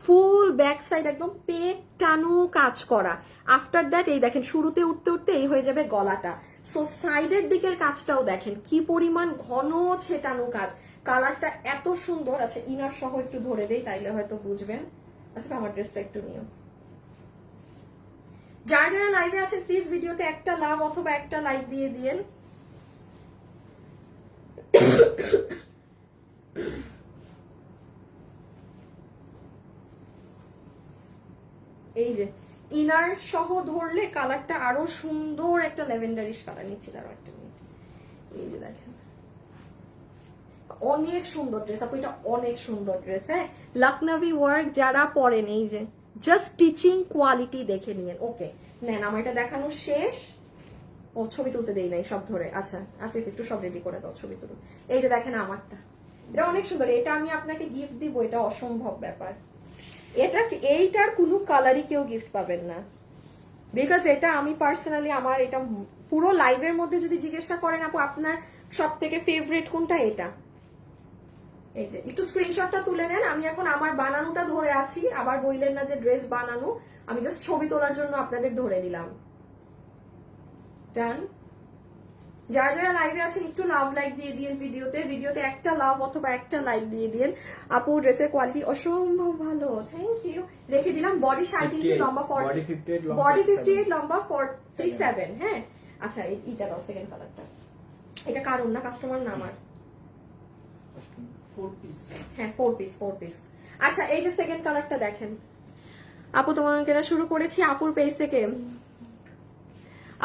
ফুল ব্যাক সাইড একদম পেটানো কাজ করা। আফটার দ্যাট এই দেখেন শুরুতে উঠতে উঠতে এই হয়ে যাবে গলাটা। সো সাইডের দিকের কাজটাও দেখেন কি পরিমাণ ঘন ছেটানো কাজ, কালারটা এত সুন্দর। আচ্ছা ইনার সহ একটু ধরে দেই, তাইলে হয়তো বুঝবেন। আচ্ছা আমার ড্রেসটা একটু নিও। যারা যারা লাইভে আছেন প্লিজ ভিডিওতে একটা লাভ অথবা একটা লাইক দিয়ে দিয়েন। এই যে ইনার সহ ধরলে কালারটা আরো সুন্দর একটা ল্যাভেন্ডারিশ কালার নিচ্ছে। আরো একটা মিনিট, এই যে দেখেন অনেক সুন্দর ড্রেস আপু, এটা অনেক সুন্দর ড্রেস। হ্যাঁ, লখনভি ওয়ার্ক যারা পরেন, এই যে জাস্ট স্টিচিং কোয়ালিটি দেখে নিয়েন। ওকে নেন, আমার এটা দেখানো শেষ। ও ছবি তুলতে দেই নাই সব ধরে। আচ্ছা আসিফ একটু সব রেডি করে দাও, ছবি তুলুন। এই যে দেখেন আমারটা, এটা অনেক সুন্দর, এটা আমি আপনাকে গিফট দিব, এটা অসম্ভব ব্যাপার। এটা এইটার কোনো কালারই কেউ গিফট পাবেন না, বিকজ এটা আমি পার্সোনালি আমার এটা পুরো লাইভের মধ্যে যদি জিজ্ঞাসা করেন আপু আপনার সব থেকে ফেভারিট কোনটা, এটা। এই যে একটু স্ক্রিনশটটা তুলে নেন, আমি এখন আমার বানানোটা ধরে আছি, আবার বললেন না যে ড্রেস বানানো, আমি জাস্ট ছবি তোলার জন্য আপনাদের ধরে দিলাম। ডান। যারা যারা লাইভে আছেন একটু লাভ লাইক দিয়ে দিন, ভিডিওতে একটা লাভ অথবা একটা লাইক দিয়ে দিন। আপু ড্রেসের কোয়ালিটি অসম্ভব ভালো, থ্যাংক ইউ। রেখে দিলাম। বডি 60 ইঞ্চি, লম্বা 40, বডি 58, লম্বা 47। হ্যাঁ আচ্ছা এইটা দাও, সেকেন্ড কালারটা। এটা কারণ না, কাস্টমার না আমার। হ্যাঁ 4 পিস। আচ্ছা এই যে সেকেন্ড কালারটা দেখেন আপু, তোমার কেনা শুরু করেছি আপুর পেজ থেকে।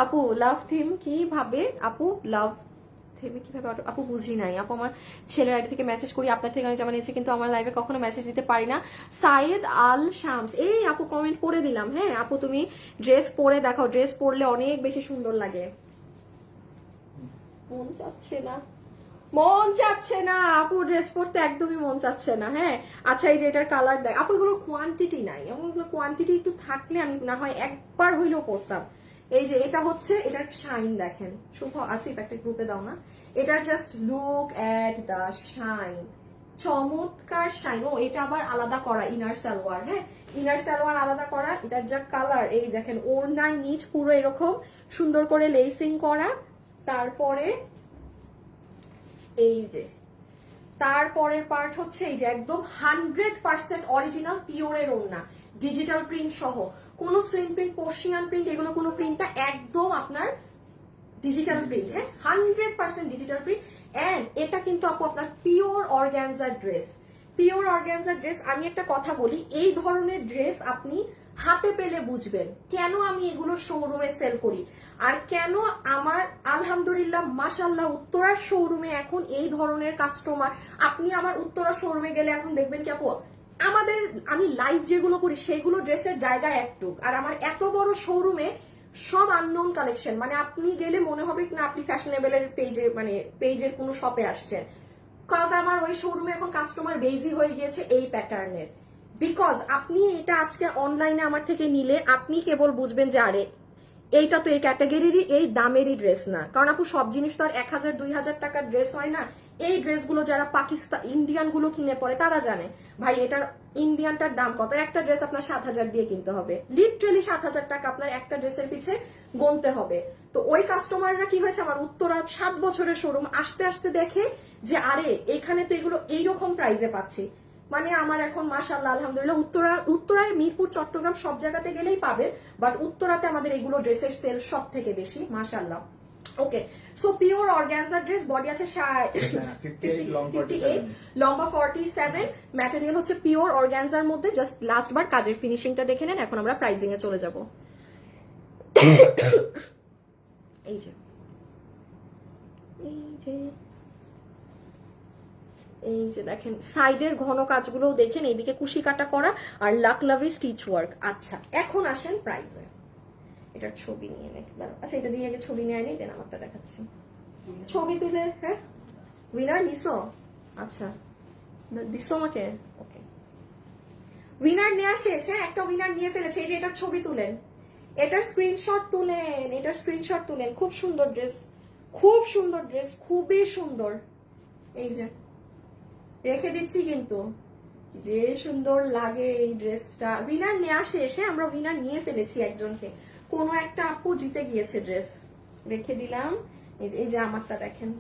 আপু লাভ থিম কিভাবে, আপু লাভ থিম কিভাবে আপু বুঝি নাই আপু। আমার ছেলের আইডি থেকে মেসেজ করি, আপনার থেকে আমি জমা নিয়েছি, কিন্তু আমার লাইভে কখনো মেসেজ দিতে পারি না। সাইদ আল শামস, এই আপু কমেন্ট করে দিলাম। হ্যাঁ আপু তুমি ড্রেস পরে দেখাও, ড্রেস পরলে অনেক বেশি সুন্দর লাগে। মন চাচ্ছে না আপু, ড্রেস পরতে একদমই মন চাচ্ছে না। হ্যাঁ আচ্ছা এই যে এটার কালার দেখ আপু, এগুলোর কোয়ান্টিটি নাই, এগুলো কোয়ান্টিটি একটু থাকলে আমি না হয় একবার হইলেও পরতাম। এই যে এটা হচ্ছে, এটার শাইন দেখেন। শুভ আসিফ একটা গ্রুপে দাও না, এটার just look at the shine, চমৎকার শাইন। ও এটা আবার আলাদা করা ইনার সালোয়ার। হ্যাঁ ইনার সালোয়ার আলাদা করা। এটার যা কালার, এই দেখেন ওড়নার নিচ পুরো এরকম সুন্দর করে লেসিং করা। তারপরে এই যে তারপরের পার্ট হচ্ছে এই যে একদম 100% অরিজিনাল পিওরের ওড়না, ডিজিটাল প্রিন্ট সহ, কোন স্ক্রিন প্রিন্ট, পর্শিয়ান প্রিন্ট, এগুলো কোনো প্রিন্টটা একদম আপনার ডিজিটাল প্রিন্ট। হ্যাঁ 100% ডিজিটাল প্রিন্ট। এন্ড এটা কিন্তু আপু আপনার pure organza dress, pure organza dress. আমি একটা কথা বলি, এই ধরনের ড্রেস আপনি হাতে পেলে বুঝবেন কেন আমি এগুলো শোরুমে সেল করি, আর কেন আমার আলহামদুলিল্লাহ মাশাআল্লাহ উত্তরার শোরুমে এখন এই ধরনের কাস্টমার। আপনি আমার উত্তরা শোরুমে গেলে এখন দেখবেন কি আপু, আমাদের আমি লাইভ যেগুলো করি সেগুলো ড্রেসের জায়গা একটুক, আর আমার এত বড় শোরুমে সব আননোন কালেকশন। মানে আপনি গেলে মনে হবে না আপনি ফ্যাশনেবলের পেজে, মানে পেজের কোনো শপে আসছেন। কাজ আমার ওই শোরুমে এখন কাস্টমার বেজি হয়ে গিয়েছে এই প্যাটার্নের। বিকজ আপনি এটা আজকে অনলাইনে আমার থেকে নিলে আপনি কেবল বুঝবেন যে আরে এইটা তো এই ক্যাটাগরিরই, এই দামেরই ড্রেস না। কারণ আপু সব জিনিস তো আর 1000-2000 টাকার ড্রেস হয় না। এই ড্রেসগুলো যারা পাকিস্তান ইন্ডিয়ান গুলো কিনে পরে তারা জানে ভাই এটার ইন্ডিয়ানটার দাম কত। একটা ড্রেস আপনার 7000 দিয়ে কিনতে হবে, লিটারালি 7000 টাকা আপনার একটা ড্রেসের পিছে গুনতে হবে। তো ওই কাস্টমাররা কি হয়েছে, আমার উত্তরা 7 বছরের শোরুম আসতে আসতে দেখে যে আরে এখানে তো এগুলো এইরকম প্রাইসে পাচ্ছি। মানে আমার এখন মাশাআল্লাহ আলহামদুলিল্লাহ উত্তরায় মিরপুর চট্টগ্রাম সব জায়গাতে গেলেই পাবে, বাট উত্তরাতে আমাদের এগুলো ড্রেসের সেল সব থেকে বেশি মাশাআল্লাহ। Okay, so pure organza dress, body আছে 58, লম্বা 47, ম্যাটেরিয়াল হচ্ছে পিওর অর্গানজার মধ্যে। জাস্ট লাস্ট বার কাজের ফিনিশিংটা দেখে নেন, এখন আমরা প্রাইজিং এ চলে যাব। এই যে এই যে দেখেন সাইডের ঘন কাজগুলো দেখেন, এইদিকে কুশি কাটা করা আর লাকলাভি স্টিচ ওয়ার্ক। আচ্ছা এখন আসেন প্রাইসে, এটার ছবি নিয়ে নেন। আচ্ছা এটা দিয়ে আগে ছবি নিয়ে আনি, দেন আমারটা দেখাচ্ছি। ছবি তুলে, হ্যাঁ উইনার নিছো? আচ্ছা দিছো আমাকে, ওকে। উইনার নেওয়া শেষ, হ্যাঁ একটা উইনার নিয়ে ফেলেছে। এই যে এটার ছবি তুলেন, এটার স্ক্রিনশট তুলেন, এটার স্ক্রিনশট তুলেন। খুব সুন্দর ড্রেস, খুব সুন্দর ড্রেস, খুবই সুন্দর। এই যে রেখে দিচ্ছি কিন্তু, যে সুন্দর লাগে এই ড্রেসটা। উইনার নেওয়া শেষ, হ্যাঁ আমরা উইনার নিয়ে ফেলেছি একজনকে, কোনো একটা আপু জিতে গিয়েছে ড্রেস, রেখে দিলাম। এই যে আমারটা দেখেন,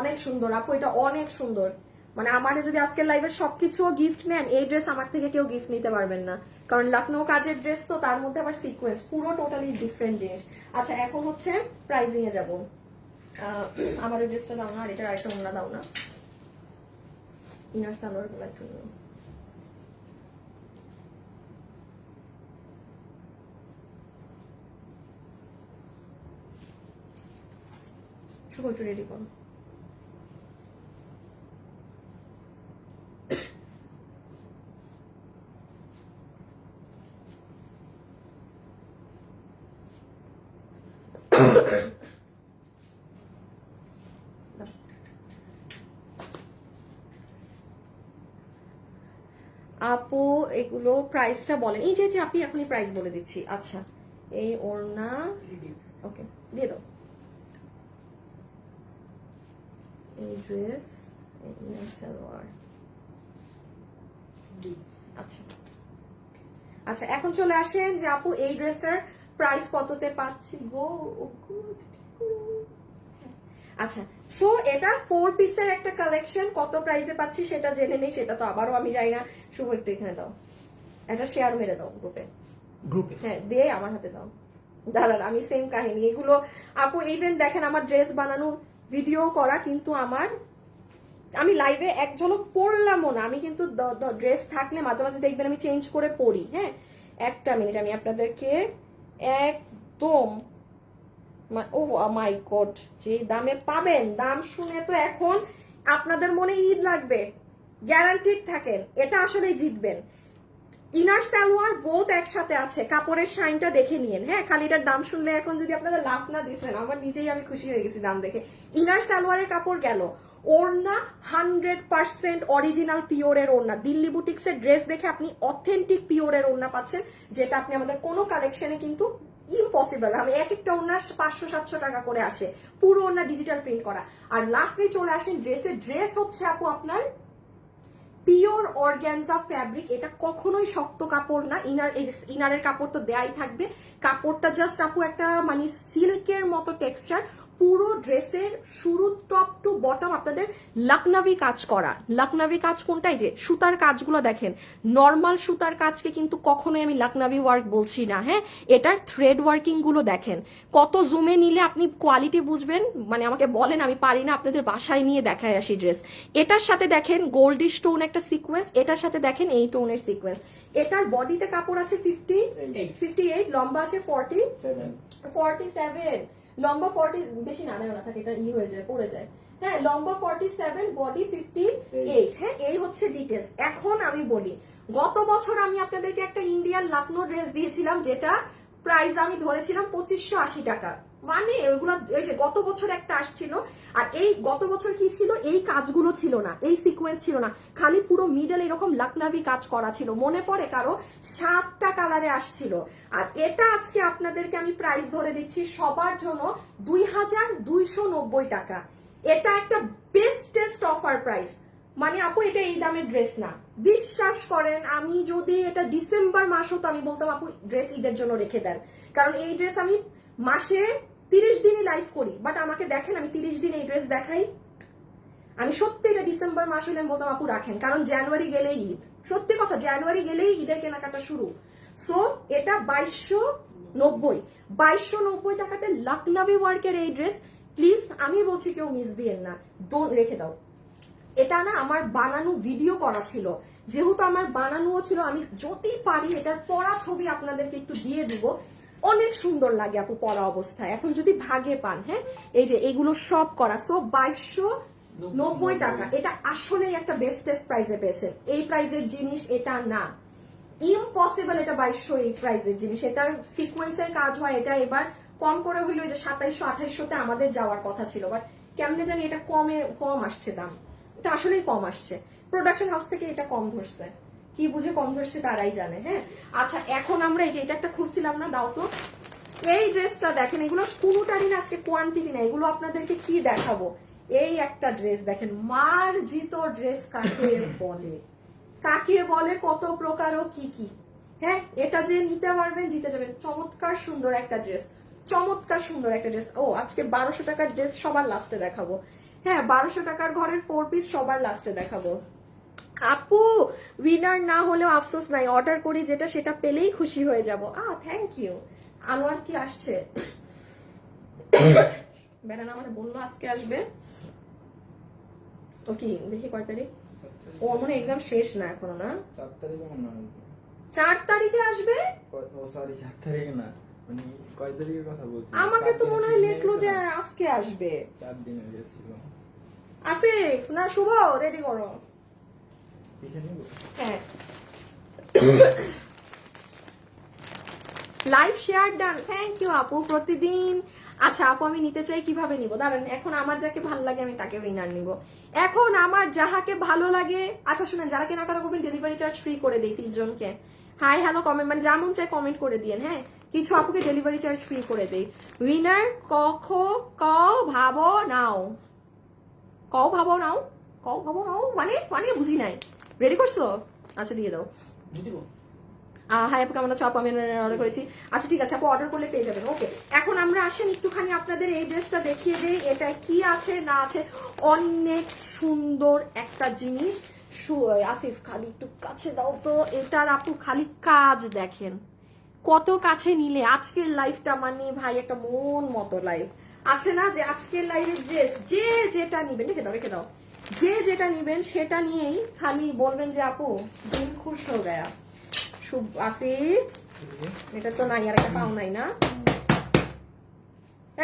অনেক সুন্দর আপু, এটা অনেক সুন্দর। মানে আমার যদি আজকের লাইভের সবকিছু গিফট নেন, এই ড্রেস আমার থেকে কেউ গিফট নিতে পারবেন না, কারণ লখনৌ কাজের ড্রেস তো, তার মধ্যে আবার সিকোয়েন্স, পুরো টোটালি ডিফারেন্ট জিনিস। আচ্ছা এখন হচ্ছে প্রাইজিং এ যাব। আমার এই ড্রেসটা দাও না, আর এটার আরেকটা ওড়না দাও না, ইনার সালোয়ার গুলো একটু শুভ একটু রেডি করো। আপু এগুলো প্রাইসটা বলেন। এই যে আপনি এখনই প্রাইস বলে দিচ্ছি। আচ্ছা এই ওড়না, ওকে দিয়ে দাও। এই ড্রেস, সালোয়ার। আচ্ছা আচ্ছা এখন চলে আসেন যে আপু এই ড্রেসটার প্রাইস কততে পাচ্ছি গো। আচ্ছা সো এটা 4 পিসের একটা কালেকশন, কত প্রাইসে পাচ্ছি সেটা জেনে নেই, সেটা তো আবারও আমি জানি না। শুভ একটু এখানে দাও, একটা শেয়ার মেরে দাও গ্রুপে, হ্যাঁ দিয়ে আমার হাতে দাও। দাঁড়ান আমি সেম কাহিনী, এগুলো আপু ইভেন দেখেন আমার ড্রেস বানানো ভিডিও করা, কিন্তু আমি লাইভে এক ঝলক পরলামও না। আমি কিন্তু ড্রেস থাকলে মাঝে মাঝে দেখবেন আমি চেঞ্জ করে পরি। হ্যাঁ একটা মিনিট, আমি আপনাদেরকে একদম, ও মাই গড যে দামে পাবেন, দাম শুনে তো এখন আপনাদের মনে ঈদ লাগবে, গ্যারান্টিড থাকেন এটা আসলে জিতবেন। ইনার সালোয়ার বোথ একসাথে আছে, কাপড়ের শাইনটা দেখে নিন। হ্যাঁ খালি এটার দাম শুনলে এখন যদি আপনারা লাভ না দিচ্ছেন, আমার নিজেই আমি খুশি হয়ে গেছি দাম দেখে। ইনার সালোয়ারের কাপড় গেল, ওড়না 100% অরিজিনাল পিওরের ওড়না। দিল্লি বুটিক্সের ড্রেস দেখে আপনি অথেন্টিক পিওরের ওড়না পাচ্ছেন, যেটা আপনি আমাদের কোনো কালেকশনে কিন্তু ইম্পসিবল। আমি এক একটা ওড়না 500-700 টাকা করে আসে, পুরো ওড়না ডিজিটাল প্রিন্ট করা। আর লাস্টে চলে আসেন ড্রেসের, ড্রেস হচ্ছে আপু আপনার পিওর অর্গানজা ফ্যাব্রিক, এটা কখনোই শক্ত কাপড় না। ইনারের কাপড় তো দেয়াই থাকবে, কাপড়টা জাস্ট আপু একটা মানে সিল্কের মতো টেক্সচার। পুরো ড্রেসের শুরু টপ টু বটম আপনাদের লখনভি কাজ করা। লখনভি কাজ কোনটাই, যে সুতার কাজগুলো দেখেন, নর্মাল সুতার কাজকে কিন্তু কখনোই আমি লখনভি ওয়ার্ক বলছি না। হ্যাঁ এটার থ্রেড ওয়ার্কিং গুলো দেখেন, কত জুমে নিলে আপনি কোয়ালিটি বুঝবেন। মানে আমাকে বলেন, আমি পারি না, আপনাদের বাসায় নিয়ে দেখায় আসি ড্রেস। এটার সাথে দেখেন গোল্ডি স্টোন একটা সিকোয়েন্স, এটার সাথে দেখেন এই টোনের সিকোয়েন্স। এটার বডিতে কাপড় আছে 58, লম্বা আছে 47, লম্বা 40, বেশি না না থাকে, এটা হয়ে যায় পড়ে যায়। হ্যাঁ লম্বা 47, বডি 58। হ্যাঁ এই হচ্ছে ডিটেলস। এখন আমি বলি, গত বছর আমি আপনাদেরকে একটা ইন্ডিয়ান লখনৌ ড্রেস দিয়েছিলাম, যেটা প্রাইস আমি ধরেছিলাম 2580 টাকা। মানে ওইগুলো এই যে গত বছর একটা আসছিল, আর এই গত বছর কি ছিল, এই কাজগুলো ছিল না, এই সিকোয়েন্স ছিল না, খালি পুরো মিডল এরকম লখনভি কাজ করা ছিল। মনে পড়ে কারো? 7টা কালারে আসছিল। আর এটা আজকে আপনাদেরকে আমি প্রাইস ধরে দিচ্ছি সবার জন্য 2290 টাকা। এটা একটা বেস্টেস্ট অফার প্রাইস। মানে আপু এটা এই দামের ড্রেস না, বিশ্বাস করেন। আমি যদি এটা ডিসেম্বর মাস হতো আমি বলতাম আপু ড্রেস ঈদের জন্য রেখে দেন, কারণ এই ড্রেস আমি মাসে 30 দিনই লাইভ করি, বাট আমাকে দেখেন আমি 30 দিন এই ড্রেস দেখাই? আমি সত্যি এটা ডিসেম্বর মাস হলে আমি বলতাম আপু রাখেন, কারণ জানুয়ারি গেলেই ঈদ। সত্যি কথা, জানুয়ারি গেলেই ঈদের কেনাকাটা শুরু। সো এটা 2290 টাকাতে লাখনবী ওয়ার্কের এই ড্রেস। প্লিজ আমি বলছি কেউ মিস দিয়েন না, রেখে দাও। এটা না আমার বানানো ভিডিও করা ছিল, যেহেতু আমার বানানোও ছিল, আমি যদি পারি এটার পরা ছবি আপনাদেরকে একটু দিয়ে দিব। অনেক সুন্দর লাগে আপু পরা অবস্থায়, এখন যদি ভাগে পান। হ্যাঁ, এই যে এগুলো সব করা। সো 2290 টাকা, এটা আসলেই একটা বেস্টেস্ট প্রাইসে পেয়েছেন। এই প্রাইসের জিনিস এটা না, ইম্পসিবল এটা 2200 এই প্রাইসের জিনিস। এটার সিকোয়েন্সের কাজ হয়, এটা এবার কম করে হইলো যে 2700-2800-তে আমাদের যাওয়ার কথা ছিল, বাট কেমনে জানি এটা কম আসছে দাম। এটা আসলেই কম আসছে, প্রোডাকশন হাউস থেকে এটা কম ধরছে, কি বুঝে কম ধরছে তারাই জানে। হ্যাঁ, আচ্ছা এখন আমরা এই যে এটা একটা খুলছিলাম না, দাও তো। এই ড্রেসটা দেখেন, এগুলো কোনোটারই না আজকে কোয়ান্টিটি না, এগুলো আপনাদেরকে কি দেখাবো। এই একটা ড্রেস দেখেন, মার্জিত ড্রেস কাকে বলে, কাকে বলে, কত প্রকার ও কি কি। হ্যাঁ, এটা যে নিতে পারবেন জিতে যাবেন। চমৎকার সুন্দর একটা ড্রেস, চমৎকার সুন্দর একটা ড্রেস। ও আজকে 1200 টাকার ড্রেস সবার লাস্টে দেখাবো। হ্যাঁ, 1200 টাকার ঘরের 4 পিস সবার লাস্টে দেখাবো। আপু উইনার না হলেও আফসোস নাই, অর্ডার করি যেটা সেটা পেলেই খুশি হয়ে যাব। Thank you. আনোয়ার কি আসছে? বেড়ান আমার বললো আজকে আসবে। ও কি দেখি কয় তারিখ? ও মনে এক্সাম শেষ না এখনো, না 4 তারিখে মনে হয়। 4 তারিখে আসবে? ও সরি 4 তারিখে না, মানে কয় তারিখের কথা বলছি? আমাকে তো মনে হয় লিখলো যে আজকে আসবে। 4 দিন হয়ে গেছিল। আসিফ না শুভ, রেডি করো। হ্যাঁ, live share done, thank you আপু প্রতিদিন। আচ্ছা আপু আমি নিতে চাই, কিভাবে নিব? দাঁড়ান, এখন আমার যাকে ভালো লাগে আমি তাকে উইনার নিব। এখন আমার যাহাকে ভালো লাগে। আচ্ছা শুনেন, যারা কেনাকাটা করবেন ডেলিভারি চার্জ ফ্রি করে দেই 3 জনকে। হাই হ্যালো কমেন্ট, মানে যেমন চাই কমেন্ট করে দিয়েন। হ্যাঁ, কিছু আপুকে ডেলিভারি চার্জ ফ্রি করে দেই। উইনার ভাবো নাও, ভাবো নাও, ভাবো নাও মানে মানে বুঝি নাই। রেডি করছো? আচ্ছা দিয়ে দাও। হাই আপু কেমন আছো? আপু আমি অর্ডার করেছি। আচ্ছা ঠিক আছে আপু, অর্ডার করলে পেয়ে যাবেন। ওকে, এখন আমরা আসেন একটুখানি আপনাদের এই ড্রেসটা দেখিয়ে দেই, এটা কি আছে না আছে। অনেক সুন্দর একটা জিনিস। আসিফ খালি একটু কাছে দাও তো, এটার আপু খালি কাজ দেখেন, কত কাছে নিলে আজকের লাইফটা মানে ভাই একটা মন মতো লাইফ আছে না, যে আজকের লাইফের ড্রেস যে যেটা নিবেন, রেখে দাও, যে যেটা নিবেন সেটা নিয়েই খালি বলবেন যে আপু দিন খুশ হয়ে গয়া। আসিফ এটা তো নাই, আর একটা পাও নাই না।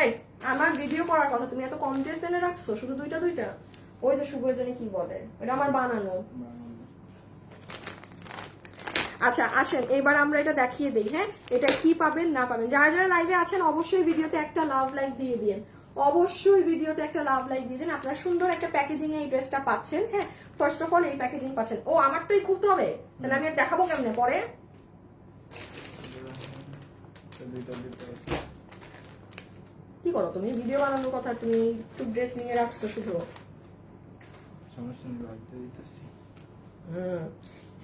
এই আমার ভিডিও করার কথা, তুমি এত কম ড্রেস এনে রাখছো, শুধু দুইটা। ওই যে শুভ জানি কি বলে, এটা আমার বানানো। আচ্ছা আসেন এবার আমরা এটা দেখিয়ে দিই। হ্যাঁ, এটা কি পাবেন না পাবেন। যারা যারা লাইভে আছেন অবশ্যই ভিডিওতে একটা লাভ লাইক দিয়ে দিন, অবশ্যই ভিডিওতে একটা লাভ লাইক দিয়ে দিন। আপনারা সুন্দর একটা প্যাকেজিং এ এই ড্রেসটা পাচ্ছেন। হ্যাঁ, ফার্স্ট অফ অল এই প্যাকেজিং পাচ্ছেন। ও আমারটাই খুলতে হবে, তাহলে আমি আর দেখাবো কেমনে পরে? কি করো তুমি? ভিডিও বানানোর কথা, তুমি একটু ড্রেস নিয়ে রাখছো শুধু।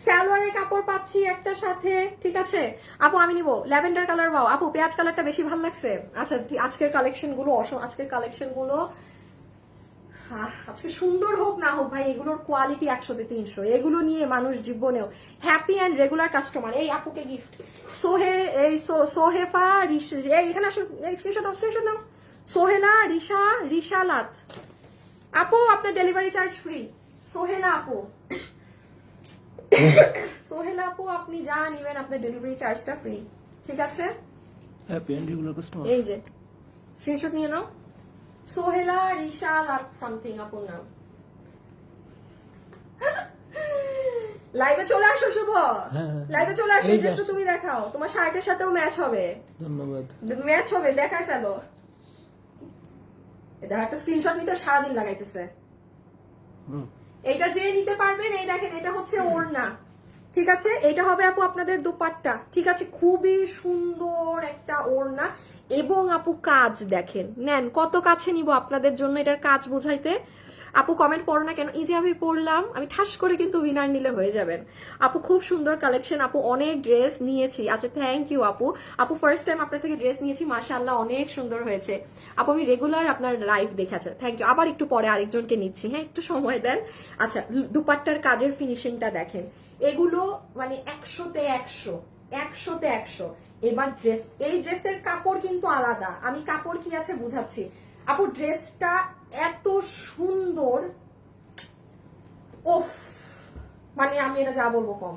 সালোয়ারের কাপড় পাচ্ছি একটা সাথে, ঠিক আছে আপু আমি নিব। ল্যাভেন্ডার কালার পাও আপু, পেঁয়াজ কালারটা বেশি ভালো লাগছে। আচ্ছা আজকের কালেকশন গুলো আজকে সুন্দর হোক না হোক ভাই, এগুলোর কোয়ালিটি 100-তে 300। এগুলো নিয়ে মানুষ জীবনেও হ্যাপি অ্যান্ড রেগুলার কাস্টমার। এই আপুকে গিফট। সোহেফা এখানে আসো, স্ক্রিনশট নাও। সোহেলা রিশালাত আপু, আপনার ডেলিভারি চার্জ ফ্রি। সোহেলা আপু আপনি যা নিবেন আপনার ডেলিভারি চার্জটা ফ্রি, ঠিক আছে? এই যে স্ক্রিনশট নিয়ে নাও। সোহেলা রিশালাত সামথিং আপুর নাম। লাইভে চলে আসো শুভ, লাইভে চলে আসো, ড্রেসটা তুমি দেখাও, তোমার শার্টের সাথেও ম্যাচ হবে। ধন্যবাদ, ম্যাচ হবে, দেখাই ফেলো। এটা একটা স্ক্রিনশট নিতে সারাদিন লাগাইতেছে। এটা যে নিতে পারবেন, এই দেখেন এটা হচ্ছে ওড়না, ঠিক আছে? এটা হবে আপু আপনাদের দুপাট্টা, ঠিক আছে? খুবই সুন্দর একটা ওড়না। এবং আপু কাজ দেখেন, নেন কত কাছে নিব আপনাদের জন্য এটার কাজ বোঝাইতে। আপু কমেন্ট পড়ো না কেন, এই যে আমি পড়লাম, আমি ঠাস করে কিন্তু উইনার নিলে হয়ে যাবেন। আপু খুব সুন্দর কালেকশন, আপু অনেক ড্রেস নিয়েছি। আচ্ছা থ্যাংক ইউ আপু। আপু ফার্স্ট টাইম আপনার থেকে ড্রেস নিয়েছি, মাশাআল্লাহ অনেক সুন্দর হয়েছে আপু। আমি রেগুলার আপনার লাইভ দেখেছি, থ্যাংক ইউ। আবার একটু পরে আরেকজনকে নিচ্ছি, হ্যাঁ একটু সময় দেন। আচ্ছা দুপাট্টার কাজের ফিনিশিংটা দেখেন, এগুলো মানে 100-তে 100, 100-তে 100। এবার ড্রেস, এই ড্রেসের কাপড় কিন্তু আলাদা, আমি কাপড় কি আছে বুঝাচ্ছি আপু। ড্রেসটা এত সুন্দর, ওফ মানে আমি এটা যা বলবো কম,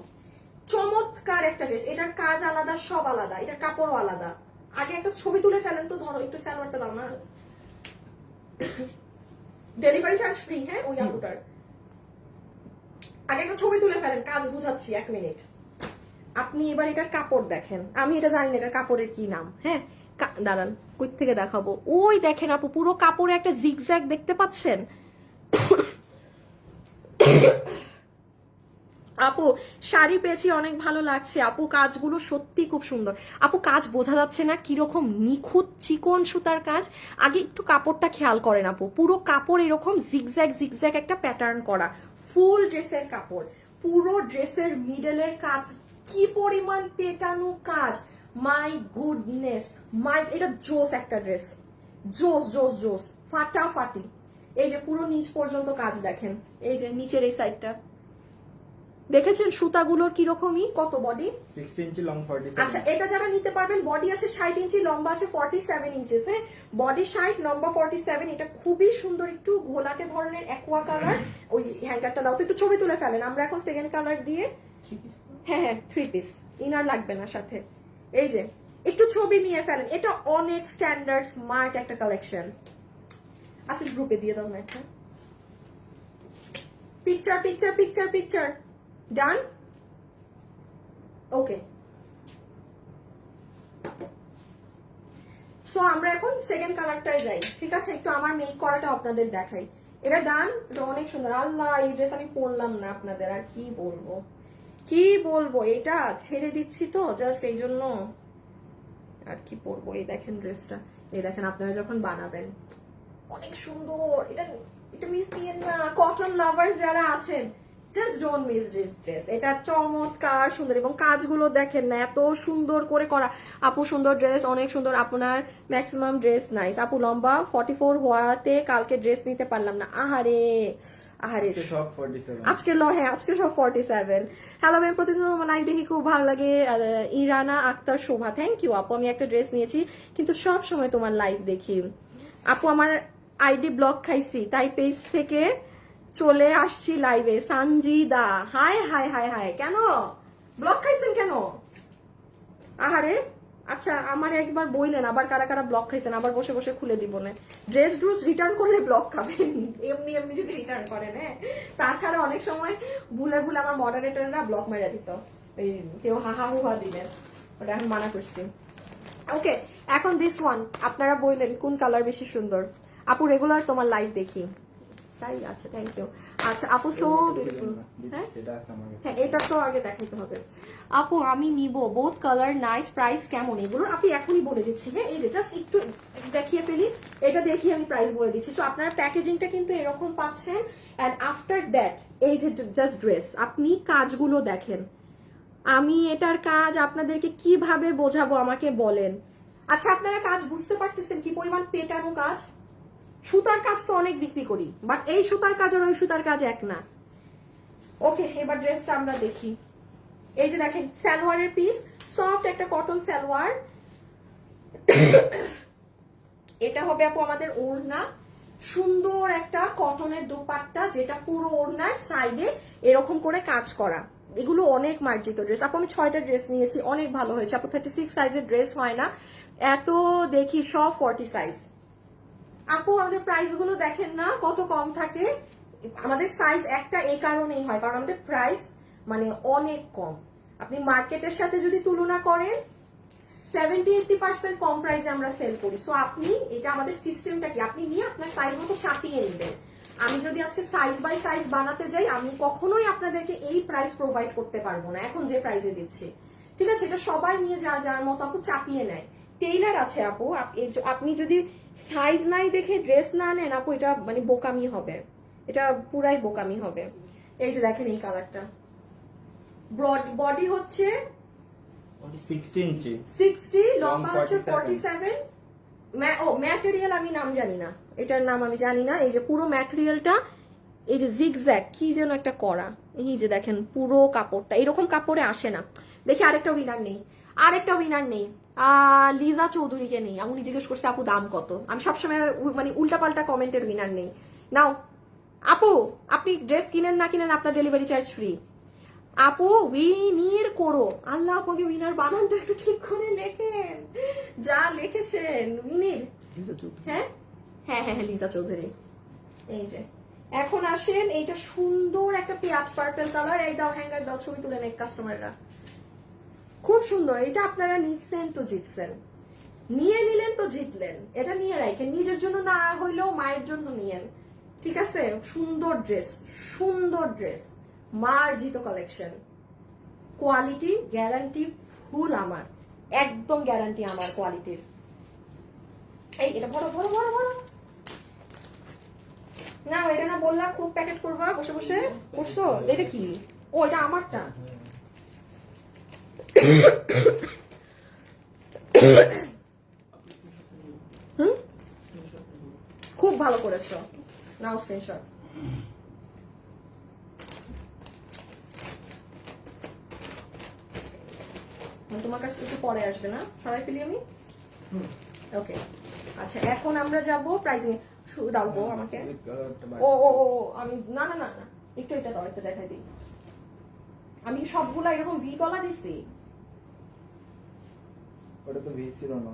চমৎকার একটা ড্রেস। এটার কাজ আলাদা, সব আলাদা, এটার কাপড়ও আলাদা। আগে একটা ছবি তুলে ফেলেন তো, ধরো একটু সালোয়ারটা দাও না, ডেলিভারি চার্জ ফ্রি, হ্যাঁ ওই আপুটার। আগে একটা ছবি তুলে ফেলেন, কাজ বুঝাচ্ছি 1 মিনিট। আপনি এবার এটার কাপড় দেখেন, আমি এটা জানি না এটার কাপড়ের কি নাম, হ্যাঁ দাঁড়ান কই থেকে দেখাবো। ওই দেখেন আপু, পুরো কাপড়ে একটা জিগজ্যাগ দেখতে পাচ্ছেন আপু। শাড়ি পেয়েছি, অনেক ভালো লাগছে আপু, কাজগুলো সত্যি খুব সুন্দর আপু। কাজ বোঝা যাচ্ছে না কিরকম নিখুঁত চিকন সুতার কাজ। আগে একটু কাপড়টা খেয়াল করেন আপু, পুরো কাপড় এরকম জিগজ্যাগ জিগজ্যাগ একটা প্যাটার্ন করা, ফুল ড্রেসের কাপড়। পুরো ড্রেসের মিডলের কাজ কি পরিমাণ পেটানো কাজ, মাই গুডনেস মাই, এটা জোস একটা ড্রেস, জোস জোস জোস, ফাটাফাটি। এই যে পুরো নিচ পর্যন্ত কাজ দেখেন, এই যে নিচের এই সাইডটা দেখেছেন সুতাগুলোর কিরকমই, কত বডি 60 ইঞ্চি লং 47। আচ্ছা এটা যারা নিতে পারবেন, বডি আছে 60 ইঞ্চি, লম্বা আছে 47 ইঞ্চেস, হ্যাঁ বডি 60, লম্বা 47। এটা খুবই সুন্দর, একটু ঘোলাটে ধরনের অ্যাকোয়া কালার। ওই হ্যাঙ্গারটা দাও তো, একটু ছবি তুলে ফেলেন। আমরা এখন সেকেন্ড কালার দিয়ে, হ্যাঁ হ্যাঁ 3 পিস, ইনার লাগবে না সাথে। এই যে একটু ছবি নিয়ে ফেলেন, এটা অনেক স্ট্যান্ডার্ড স্মার্ট একটা কালেকশন। আচ্ছা গ্রুপে দিয়ে দাও না একটা পিকচার পিকচার পিকচার পিকচার, ডান ওকে। সো আমরা এখন সেকেন্ড কালারটায় যাই, ঠিক আছে? একটু আমার মেক করাটা আপনাদের দেখাই। এটা ডান, এটা অনেক সুন্দর। আল্লাহ এই ড্রেস আমি পরলাম না, আপনাদের আর কি বলবো কি বলবো, এটা ছেড়ে দিচ্ছি তো জাস্ট এই জন্য, আর কি পরবো। এই দেখেন ড্রেসটা, এই দেখেন আপনারা যখন বানাবেন অনেক সুন্দর। এটা এটা মিস দিয়েন না, কটন লাভার্স যারা আছেন, just don't miss this dress. এটা চমৎকার সুন্দর, এবং কাজগুলো দেখেন না এত সুন্দর করে করা। আপু সুন্দর ড্রেস, অনেক সুন্দর। আপনার ম্যাক্সিমাম ড্রেস নাইস আপু। লম্বা 44 হওয়াতে কালকে ড্রেস নিতে পারলাম না, আহারে আহারে। সব 47। আজকে হ্যাঁ আজকে সব 47। হ্যালো ম্যাম, প্রতিদিন তোমার লাইভ দেখি খুব ভালো লাগে। ইরানা আক্তার শোভা, থ্যাংক ইউ আপু। আমি একটা ড্রেস নিয়েছি কিন্তু সব সময় তোমার লাইভ দেখি আপু। আমার আইডি ব্লক খাইছি, তাই পেজ থেকে চলে আসছি লাইভে। Sanjida, high high high high, কেন ব্লক খাইছেন কেন? আহারে আচ্ছা আমার একবার বইলেন, আবার কারা কারা ব্লক খাইছেন, আবার বসে বসে খুলে দিব না। ড্রেস ড্রুস রিটার্ন করলে ব্লক খাবেন, এমনি এমনি যদি রিটার্ন করেন। হ্যাঁ তাছাড়া অনেক সময় ভুলে ভুলে আমার মডারেটররা ব্লক মেরে দিত, এই কেউ হাহা হুহা দিলেন, ওটা এখন মানা করছি। ওকে এখন দিস ওয়ান, আপনারা বললেন কোন কালার বেশি সুন্দর। আপু রেগুলার তোমার লাইভ দেখি, তাই আছে, থ্যাংক ইউ। আচ্ছা আপু সো বিউটিফুল। হ্যাঁ হ্যাঁ এটা তো আগে দেখাইতে হবে। আপু আমি নিব, বোথ কালার নাইস, প্রাইস কেমন এগুলোর? আপনি এখনই বলে দিচ্ছি, হ্যাঁ এই যে জাস্ট একটু দেখিয়ে ফেলি, এটা দেখিয়ে আমি প্রাইস বলে দিচ্ছি। সো আপনারা প্যাকেজিংটা কিন্তু এরকম পাচ্ছেন, অ্যান্ড আফটার দ্যাট এই যে জাস্ট ড্রেস, আপনি কাজগুলো দেখেন। আমি এটার কাজ আপনাদেরকে কিভাবে বোঝাবো আমাকে বলেন। আচ্ছা আপনারা কাজ বুঝতে পারতেছেন কি পরিমাণ পেটানো কাজ? সুতার কাজ তো অনেক বিক্রি করি, বাট এই সুতার কাজ আর ওই সুতার কাজ এক না। ওকে এবার ড্রেসটা আমরা দেখি। এই যে দেখেন সালোয়ারের পিস, সফট একটা কটন সালোয়ার। এটা হবে আপু আমাদের ওড়না, সুন্দর একটা কটনের দোপাট্টা, যেটা পুরো ওড়নার সাইডে এরকম করে কাজ করা। এগুলো অনেক মার্জিত ড্রেস আপু। আমি 6টা ড্রেস নিয়েছি, অনেক ভালো হয়েছে আপু। 36 সাইজের ড্রেস হয় না এত, দেখি সব 40 সাইজ। আপু আমাদের প্রাইস গুলো দেখেন না কত কম থাকে। আমাদের সাইজ একটা এই কারণেই হয়, কারণ আমাদের প্রাইস মানে অনেক কম। আপনি মার্কেটের সাথে যদি তুলনা করেন 70-80% কম প্রাইসে আমরা সেল করি। সো আপনি এটা আমাদের সিস্টেমটা কি, আপনি নিয়ে আপনার সাইজ মতো চাপিয়ে নেবেন। আমি যদি আজকে সাইজ বাই সাইজ বানাতে যাই, আমি কখনোই আপনাদেরকে এই প্রাইস প্রোভাইড করতে পারবো না এখন যে প্রাইসে দিচ্ছি, ঠিক আছে? এটা সবাই নিয়ে যার মতো আপু চাপিয়ে নেয়। টেইলার আছে আপু, আপনি যদি সাইজ নাই দেখে ড্রেস না নেন আপু, এটা মানে বোকামি হবে। এটা পুরাই বোকামি হবে। এই যে দেখেন এই কালারটা, বডি হচ্ছে 60 ইঞ্চি, 60, লম্বা Long হচ্ছে 47 47। ম্যাটেরিয়াল আমি নাম জানি না, এটার নাম আমি জানি না। এই যে পুরো ম্যাটেরিয়ালটা এই যে জিগজ্যাগ কি যেন একটা করা, এই যে দেখেন পুরো কাপড়টা এরকম কাপড়ে আসে না। দেখি আরেকটা উইনার নেই, আরেকটা উইনার নেই। লিজা চৌধুরীকে নেই। উনি জিজ্ঞেস করছে আপু দাম কত। আমি সবসময় মানে উল্টাপাল্টা কমেন্টের উইনার নেই। নাও আপু, আপনি ড্রেস কিনেন না কিনেন আপনার ডেলিভারি চার্জ ফ্রি। আপু উইনির করো, আল্লাহ আপনাকে উইনার বানান তো একটু ঠিক করে লেখেন যা লিখেছেন। উইনির, হ্যাঁ হ্যাঁ হ্যাঁ হ্যাঁ লিজা চৌধুরী। এই যে এখন আসেন, এইটা সুন্দর একটা পেঁয়াজ পার্পল কালার। এই দাও হ্যাঙ্গার দাও, ছবি তুলে নেক কাস্টমাররা। খুব সুন্দর। এটা আপনারা নিচ্ছেন তো জিতছেন, নিয়ে নিলেন তো জিতলেন। এটা নিয়ে রাখেন, নিজের জন্য না হইলেও মায়ের জন্য নিয়েন, ঠিক আছে? সুন্দর ড্রেস, সুন্দর ড্রেস, মার্জিত কালেকশন, কোয়ালিটি গ্যারান্টি ফুল আমার, একদম গ্যারান্টি আমার কোয়ালিটির। এই এটা বড় বড় বড় বড় না, এটা না বললা খুব প্যাকেট করবা বসে বসে করছো। এটা কি? ও এটা আমারটা। হুম, খুব ভালো করেছো, নাও স্ক্রিনশট। তোমার কাছে একটু পরে আসবে না, সরাই ফেলি আমি। ওকে আচ্ছা, এখন আমরা যাব প্রাইজিং। দাও গো আমাকে। ও ও ও আমি না না না না, একটু এটা দাও, এটা দেখাই দিই। আমি সবগুলা এরকম ভি গলা দিছি। ওটা তো ভি ছিল না।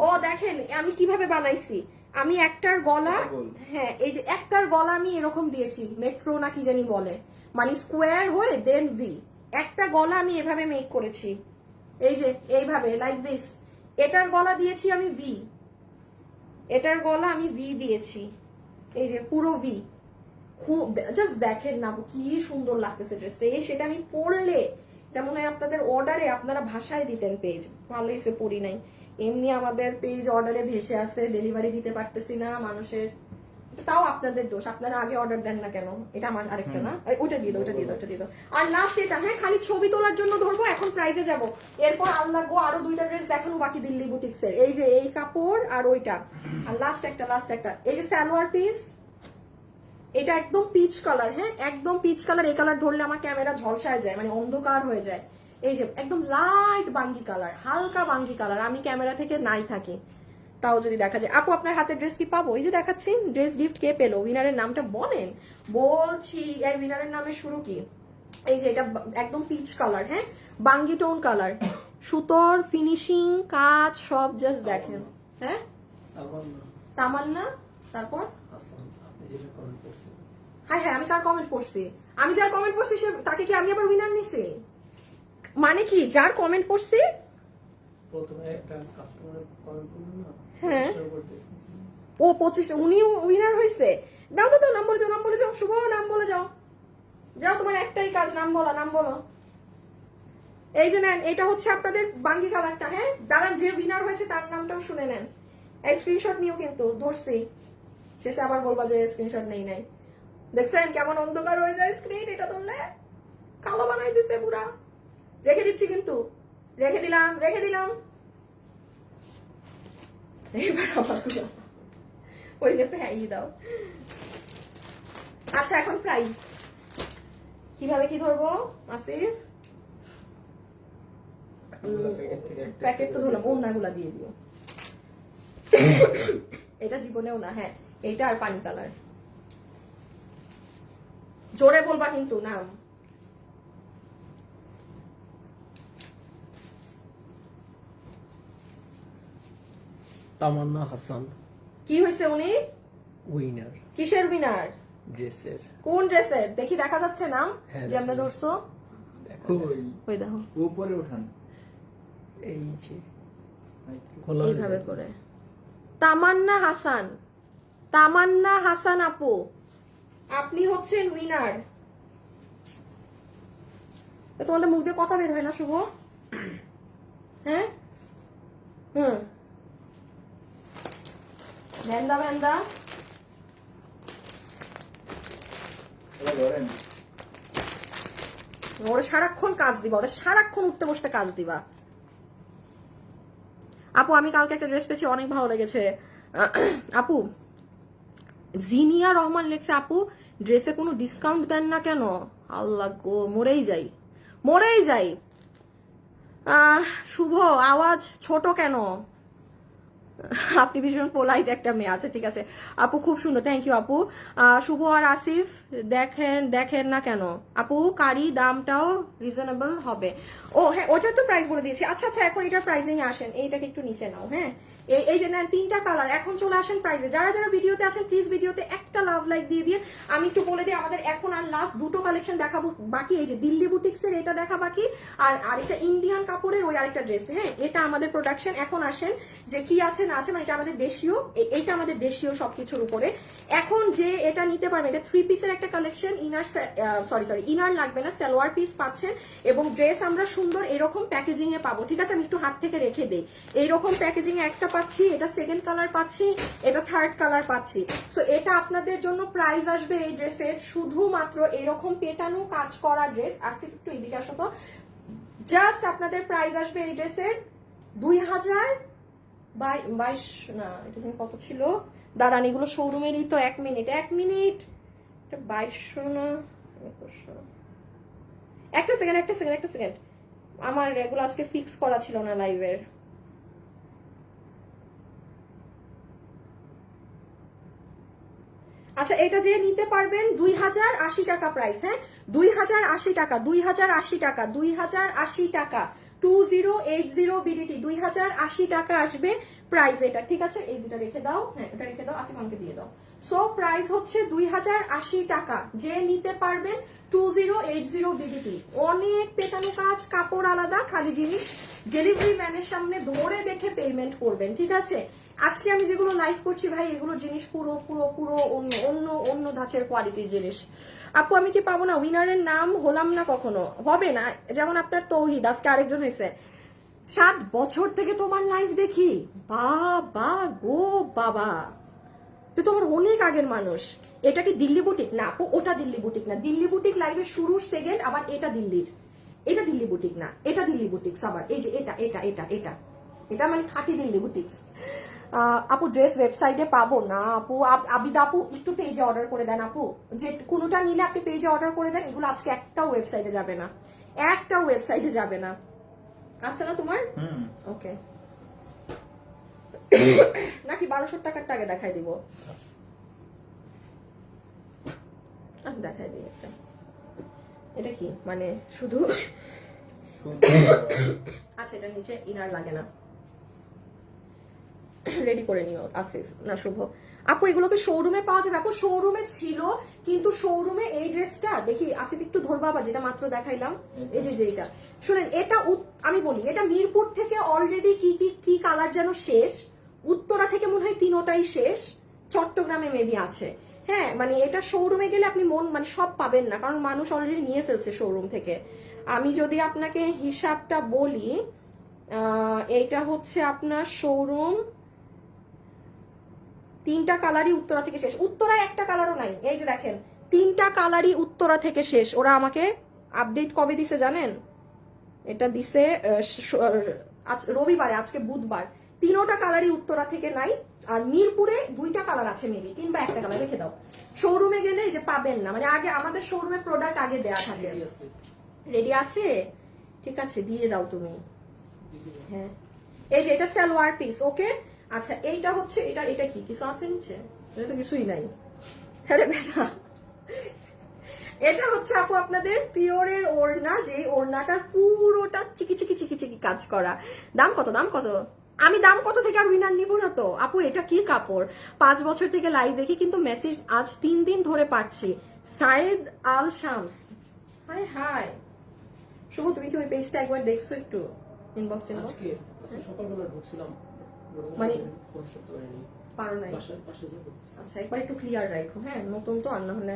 ও দেখেন আমি কিভাবে বানাইছি। আমি একটার গলা, হ্যাঁ এই যে একটার গলা আমি এরকম দিয়েছি, মেট্রো না কি জানি বলে, মানে স্কোয়ার হয়ে দেন ভি। একটা গলা আমি এভাবে মেক করেছি, এই যে এইভাবে লাইক দিস। এটার গলা দিয়েছি আমি ভি, এটার গলা আমি ভি দিয়েছি, এই যে পুরো ভি। খুব জাস্ট দেখেন না কি সুন্দর লাগতেছে ড্রেসটা। এই সেটা আমি পরলে এটা মনে হয় আপনাদের অর্ডারে আপনারা ভাষায় দিতেন পেজ। ভালো এসে পড়ি নাই, এমনি আমাদের পেজ অর্ডারে ভেসে আছে, ডেলিভারি দিতে পারতেছি না মানুষের। তাও আপনাদের দোষ, আপনারা আগে অর্ডার দেন না কেন? এটা আমার আরেকটা না, ওইটা দিয়ে দাও, ওটা দিয়ে দাও, ওটা দিয়ে দাও। আর লাস্ট এটা, হ্যাঁ খালি ছবি তোলার জন্য ধরবো, এখন প্রাইজে যাব। এরপর আল্লাহ গো আরো দুইটা ড্রেস দেখানো বাকি দিল্লি বুটিক্সের। এই যে এই কাপড় আর ওইটা, আর লাস্ট একটা এই যে সালোয়ার পিস, এটা একদম পিচ কালার, হ্যাঁ একদম পিচ কালার। এই কালার ধরলে আমার ক্যামেরা ঝলসায় যায়, মানে অন্ধকার হয়ে যায়। এই যে একদম লাইট বাঙ্গি কালার, হালকা বাঙ্গি কালার। আমি ক্যামেরা থেকে নাই থাকি, তাও যদি দেখা যায়। আপু আপনার হাতে ড্রেস কি পাবো? এই যে দেখাচ্ছি ড্রেস গিফট কে পেলো, উইনারের নামটা বলেন। বলছি এই উইনারের নামে শুরু কি? এই যে এটা একদম পিচ কালার, হ্যাঁ বাঙ্গি টোন কালার, সুতোর ফিনিশিং কাজ সব জাস্ট দেখেন। হ্যাঁ তামান্না, তারপর হ্যাঁ হ্যাঁ আমি কার কমেন্ট পড়ছি? আমি যার কমেন্ট পড়ছি সে, তাকে কি আমি আবার উইনার নিছি? মানে কি যার কমেন্ট পড়ছি প্রথমে একটা কাস্টমার কমেন্ট করলো না, হ্যাঁ ও 25 উনিও উইনার হয়েছে। দাও তো নাম বলে যাও, নাম বলে যাও, শুভ নাম বলে যাও, যাও তোমার একটাই কাজ নাম বলা, নাম বলো। এই যে নেন, এটা হচ্ছে আপনাদের বাঙ্গি কালারটা। হ্যাঁ দাঁড়ান, যে উইনার হয়েছে তার নামটাও শুনে নেন। এই স্ক্রিনশট নিও কিন্তু, ধরছি শেষে আবার বলবা যে স্ক্রিনশট নেই নাই। দেখছেন কেমন অন্ধকার হয়ে যায় স্ক্রিন, এটা ধরলে কালো বানাই দিছে পুরা। রেখে দিচ্ছি কিন্তু, রেখে দিলাম এবার আবার ওই যে পেয়ে দাও। আচ্ছা এখন প্রাইস কিভাবে কি ধরবো আসিফ? প্যাকেট তো ধরলাম, ওড়নাগুলা দিয়ে দিও। এটা জীবনেও না, হ্যাঁ এইটা আর পানি কালার। জোরে বলবা কিন্তু নাম। তামান্না হাসান কি হয়েছে উনি? উইনার কিসের উইনার? ড্রেসের। কোন ড্রেসের? দেখি দেখা যাচ্ছে নাম হ্যাঁ, যে আমরা ধরছো। ওই দেখো উপরে উঠান, এই যে এইভাবে করে। তামান্না হাসান, তামান্না হাসান আপু, আপনি হচ্ছেন উইনার। তোমাদের মুখ দিয়ে কথা বের হয় না শুভ? হ্যাঁ ভ্যান্দা ধরেন ওরা সারাক্ষণ কাজ দিবা, ওরা সারাক্ষণ উঠতে বসতে কাজ দিবা। আপু আমি কালকে একটা ড্রেস পেয়েছি, অনেক ভালো লেগেছে। আপু জিনিয়া রহমান লেখছে, আপু ড্রেসে কোনো ডিসকাউন্ট দেন না কেন? আল্লাহ গো, মরেই যাই মরেই যাই। শুভ আওয়াজ ছোট কেন? আপনি ভীষণ পোলাইট একটা মেয়ে আছে, ঠিক আছে আপু, খুব সুন্দর, থ্যাংক ইউ আপু। শুভ আর আসিফ দেখেন না কেন আপু? কারি দামটাও রিজনেবল হবে। ও হ্যাঁ, ওটার তো প্রাইস বলে দিয়েছি। আচ্ছা আচ্ছা, এখন এটার প্রাইসিং আসেন, এইটাকে একটু নিচে নাও। হ্যাঁ, এই যে নেন 3টা কালার, এখন চলে আসেন প্রাইসে। যারা যারা ভিডিওতে আছেন প্লিজ ভিডিওতে একটা লাভ লাইক দিয়ে দিয়ে। আমি একটু বলে দিই, আমাদের এখন আর লাস্ট 2টো কালেকশন দেখাবো বাকি। এই যে দিল্লি বুটিক্স এর এটা দেখা বাকি, আর আরেকটা ইন্ডিয়ান কাপড়ের ওই আরেকটা ড্রেস। হ্যাঁ, এটা আমাদের প্রোডাকশন। এখন আসেন যে কি আছে না আছে, মানে এটা আমাদের দেশীয়, এইটা আমাদের দেশীয় সবকিছুর উপরে। এখন যে এটা নিতে পারবেন, এটা 3 পিসের একটা কালেকশন। ইনার ইনার লাগবে না, সালোয়ার পিস পাচ্ছেন, এবং ড্রেস আমরা সুন্দর এরকম প্যাকেজিং এ পাবো। ঠিক আছে, আমি একটু হাত থেকে রেখে দেই। এইরকম প্যাকেজিং এ একটা পাচ্ছি, এটা সেকেন্ড কালার পাচ্ছি, এটা থার্ড কালার পাচ্ছি। সো এটা আপনাদের জন্য প্রাইস আসবে এই ড্রেসের শুধুমাত্র এরকম পেটানো কাজ করা ড্রেস। আসি একটু এদিকে আসো তো, জাস্ট আপনাদের প্রাইস আসবে এই ড্রেসের 2022 না, এটা কত ছিল, দাঁড়ান এগুলো শোরুমেরই তো। 1 মিনিট এটা 2200 না 2100। একটা সেকেন্ড, আমার এগুলো আজকে ফিক্স করা ছিল না লাইভের। আচ্ছা, এটা যে নিতে পারবেন 2080 টাকা প্রাইস। হ্যাঁ, 2080 টাকা, 2080 টাকা, 2080 টাকা, 2080 বিডিটি, 2080 টাকা আসবে প্রাইস এটা। ঠিক আছে, এই দুটো রেখে দাও। হ্যাঁ, এটা রেখে দাও, আসিফ আমাকে দিয়ে দাও। সো প্রাইস হচ্ছে 2080 টাকা, যে নিতে পারবেন 2080 বিডিটি। অনেক পেটানো কাজ, কাপড় আলাদা, খালি জিনিস ডেলিভারি ম্যানের সামনে ধরে দেখে পেমেন্ট করবেন। ঠিক আছে, আজকে আমি যেগুলো লাইভ করছি ভাই, এগুলো জিনিস পুরো পুরো পুরো অন্য ধাঁচের কোয়ালিটির জিনিস। আপু আমি কি পাবো না? উইনারের নাম হলাম না কখনো, হবে না। যেমন আপনার তৌহিদ, আজকে আরেকজন হয়েছে। 7 বছর থেকে তোমার লাইভ দেখি, বাবা গো বাবা, তুই তোমার অনেক আগের মানুষ। এটা কি দিল্লি বুটিক? না আপু, ওটা দিল্লি বুটিক না। দিল্লি বুটিক লাইভের শুরুর সেকেন্ড, আবার এটা দিল্লির। এটা দিল্লি বুটিক না, এটা দিল্লি বুটিক্স। আবার এই যে এটা এটা এটা এটা এটা মানে খাঁটি দিল্লি বুটিক্স। আপু ড্রেস ওয়েবসাইটে পাবো না আপু? আবিদা আপু একটু পেজে অর্ডার করে দেন আপু, যে কোনোটা নিলে আপনি পেজে অর্ডার করে দেন। এগুলো আজকে একটাও ওয়েবসাইটে যাবে না, একটাও ওয়েবসাইটে যাবে না। আসছে না তোমার? ওকে, নাকি 1200 টাকার টাকা দেখাই দিব? দেখাই দিই একটা। এটা কি মানে শুধু আচ্ছা, এটা নিচে ইনার লাগে না, রেডি করে নিও আসিফ না শুভ। আপু এগুলোকে শোরুমে পাওয়া যাবে? আপু শোরুমে ছিল, কিন্তু শোরুমে এই ড্রেসটা দেখি, আসিফ একটু ধরবা, আবার যেটা মাত্র দেখাইলাম, এই যে যেটা শুনেন, এটা আমি বলি, এটা মিরপুর থেকে অলরেডি কি কালার যেন শেষ, উত্তরা থেকে মনে হয় 3টাই শেষ, চট্টগ্রামে মেবি আছে। হ্যাঁ, মানে এটা শোরুমে গেলে আপনি মানে সব পাবেন না, কারণ মানুষ অলরেডি নিয়ে ফেলছে শোরুম থেকে। আমি যদি আপনাকে হিসাবটা বলি, এইটা হচ্ছে আপনার শোরুম, 3টা কালারই উত্তরা থেকে শেষ। উত্তরায় একটা কালারও নাই, এই যে দেখেন 3টা কালারই উত্তরা থেকে শেষ। ওরা আমাকে আপডেট কবে দিছে জানেন? এটা দিছে রবিবারে, আজকে বুধবার। 3টা কালারই উত্তরা থেকে নাই, আর মিরপুরে 2টা কালার আছে মেবি, কিংবা একটা কালার। রেখে দাও, শোরুমে গেলে এই যে পাবেন না, মানে আগে আমাদের শোরুমে প্রোডাক্ট আগে দেয়া থাকে। রেডি আছে? ঠিক আছে, দিয়ে দাও তুমি। হ্যাঁ, এই যে এটা সালোয়ার পিস। ওকে, আচ্ছা এইটা হচ্ছে, এটা কি কিছু আছে নিচে? এটা তো কিছুই নাই। আরে বেটা, এটা হচ্ছে আপু আপনাদের পিওরের ওড়না, যে ওড়নাটার পুরোটা চিকি চিকি চিকি চিকি কাজ করা। দাম কত? আমি দাম কত থেকে আর উইনার নিব না তো আপু। এটা কি কাপড়? 5 বছর থেকে লাইভ দেখি, কিন্তু মেসেজ আজ 3 দিন ধরে পাচ্ছি। সাইদ আল শামস, হাই হাই। শুভ তুমি কি ওই পেজটা একবার দেখছো একটু ইনবক্স? সকালবেলা ঢুকছিলাম, মানে করতে পারিনি, পারো নাই? পাশে যাব। আচ্ছা, একবার একটু ক্লিয়ার রাখো। হ্যাঁ, নতুন তো, আর না হলে।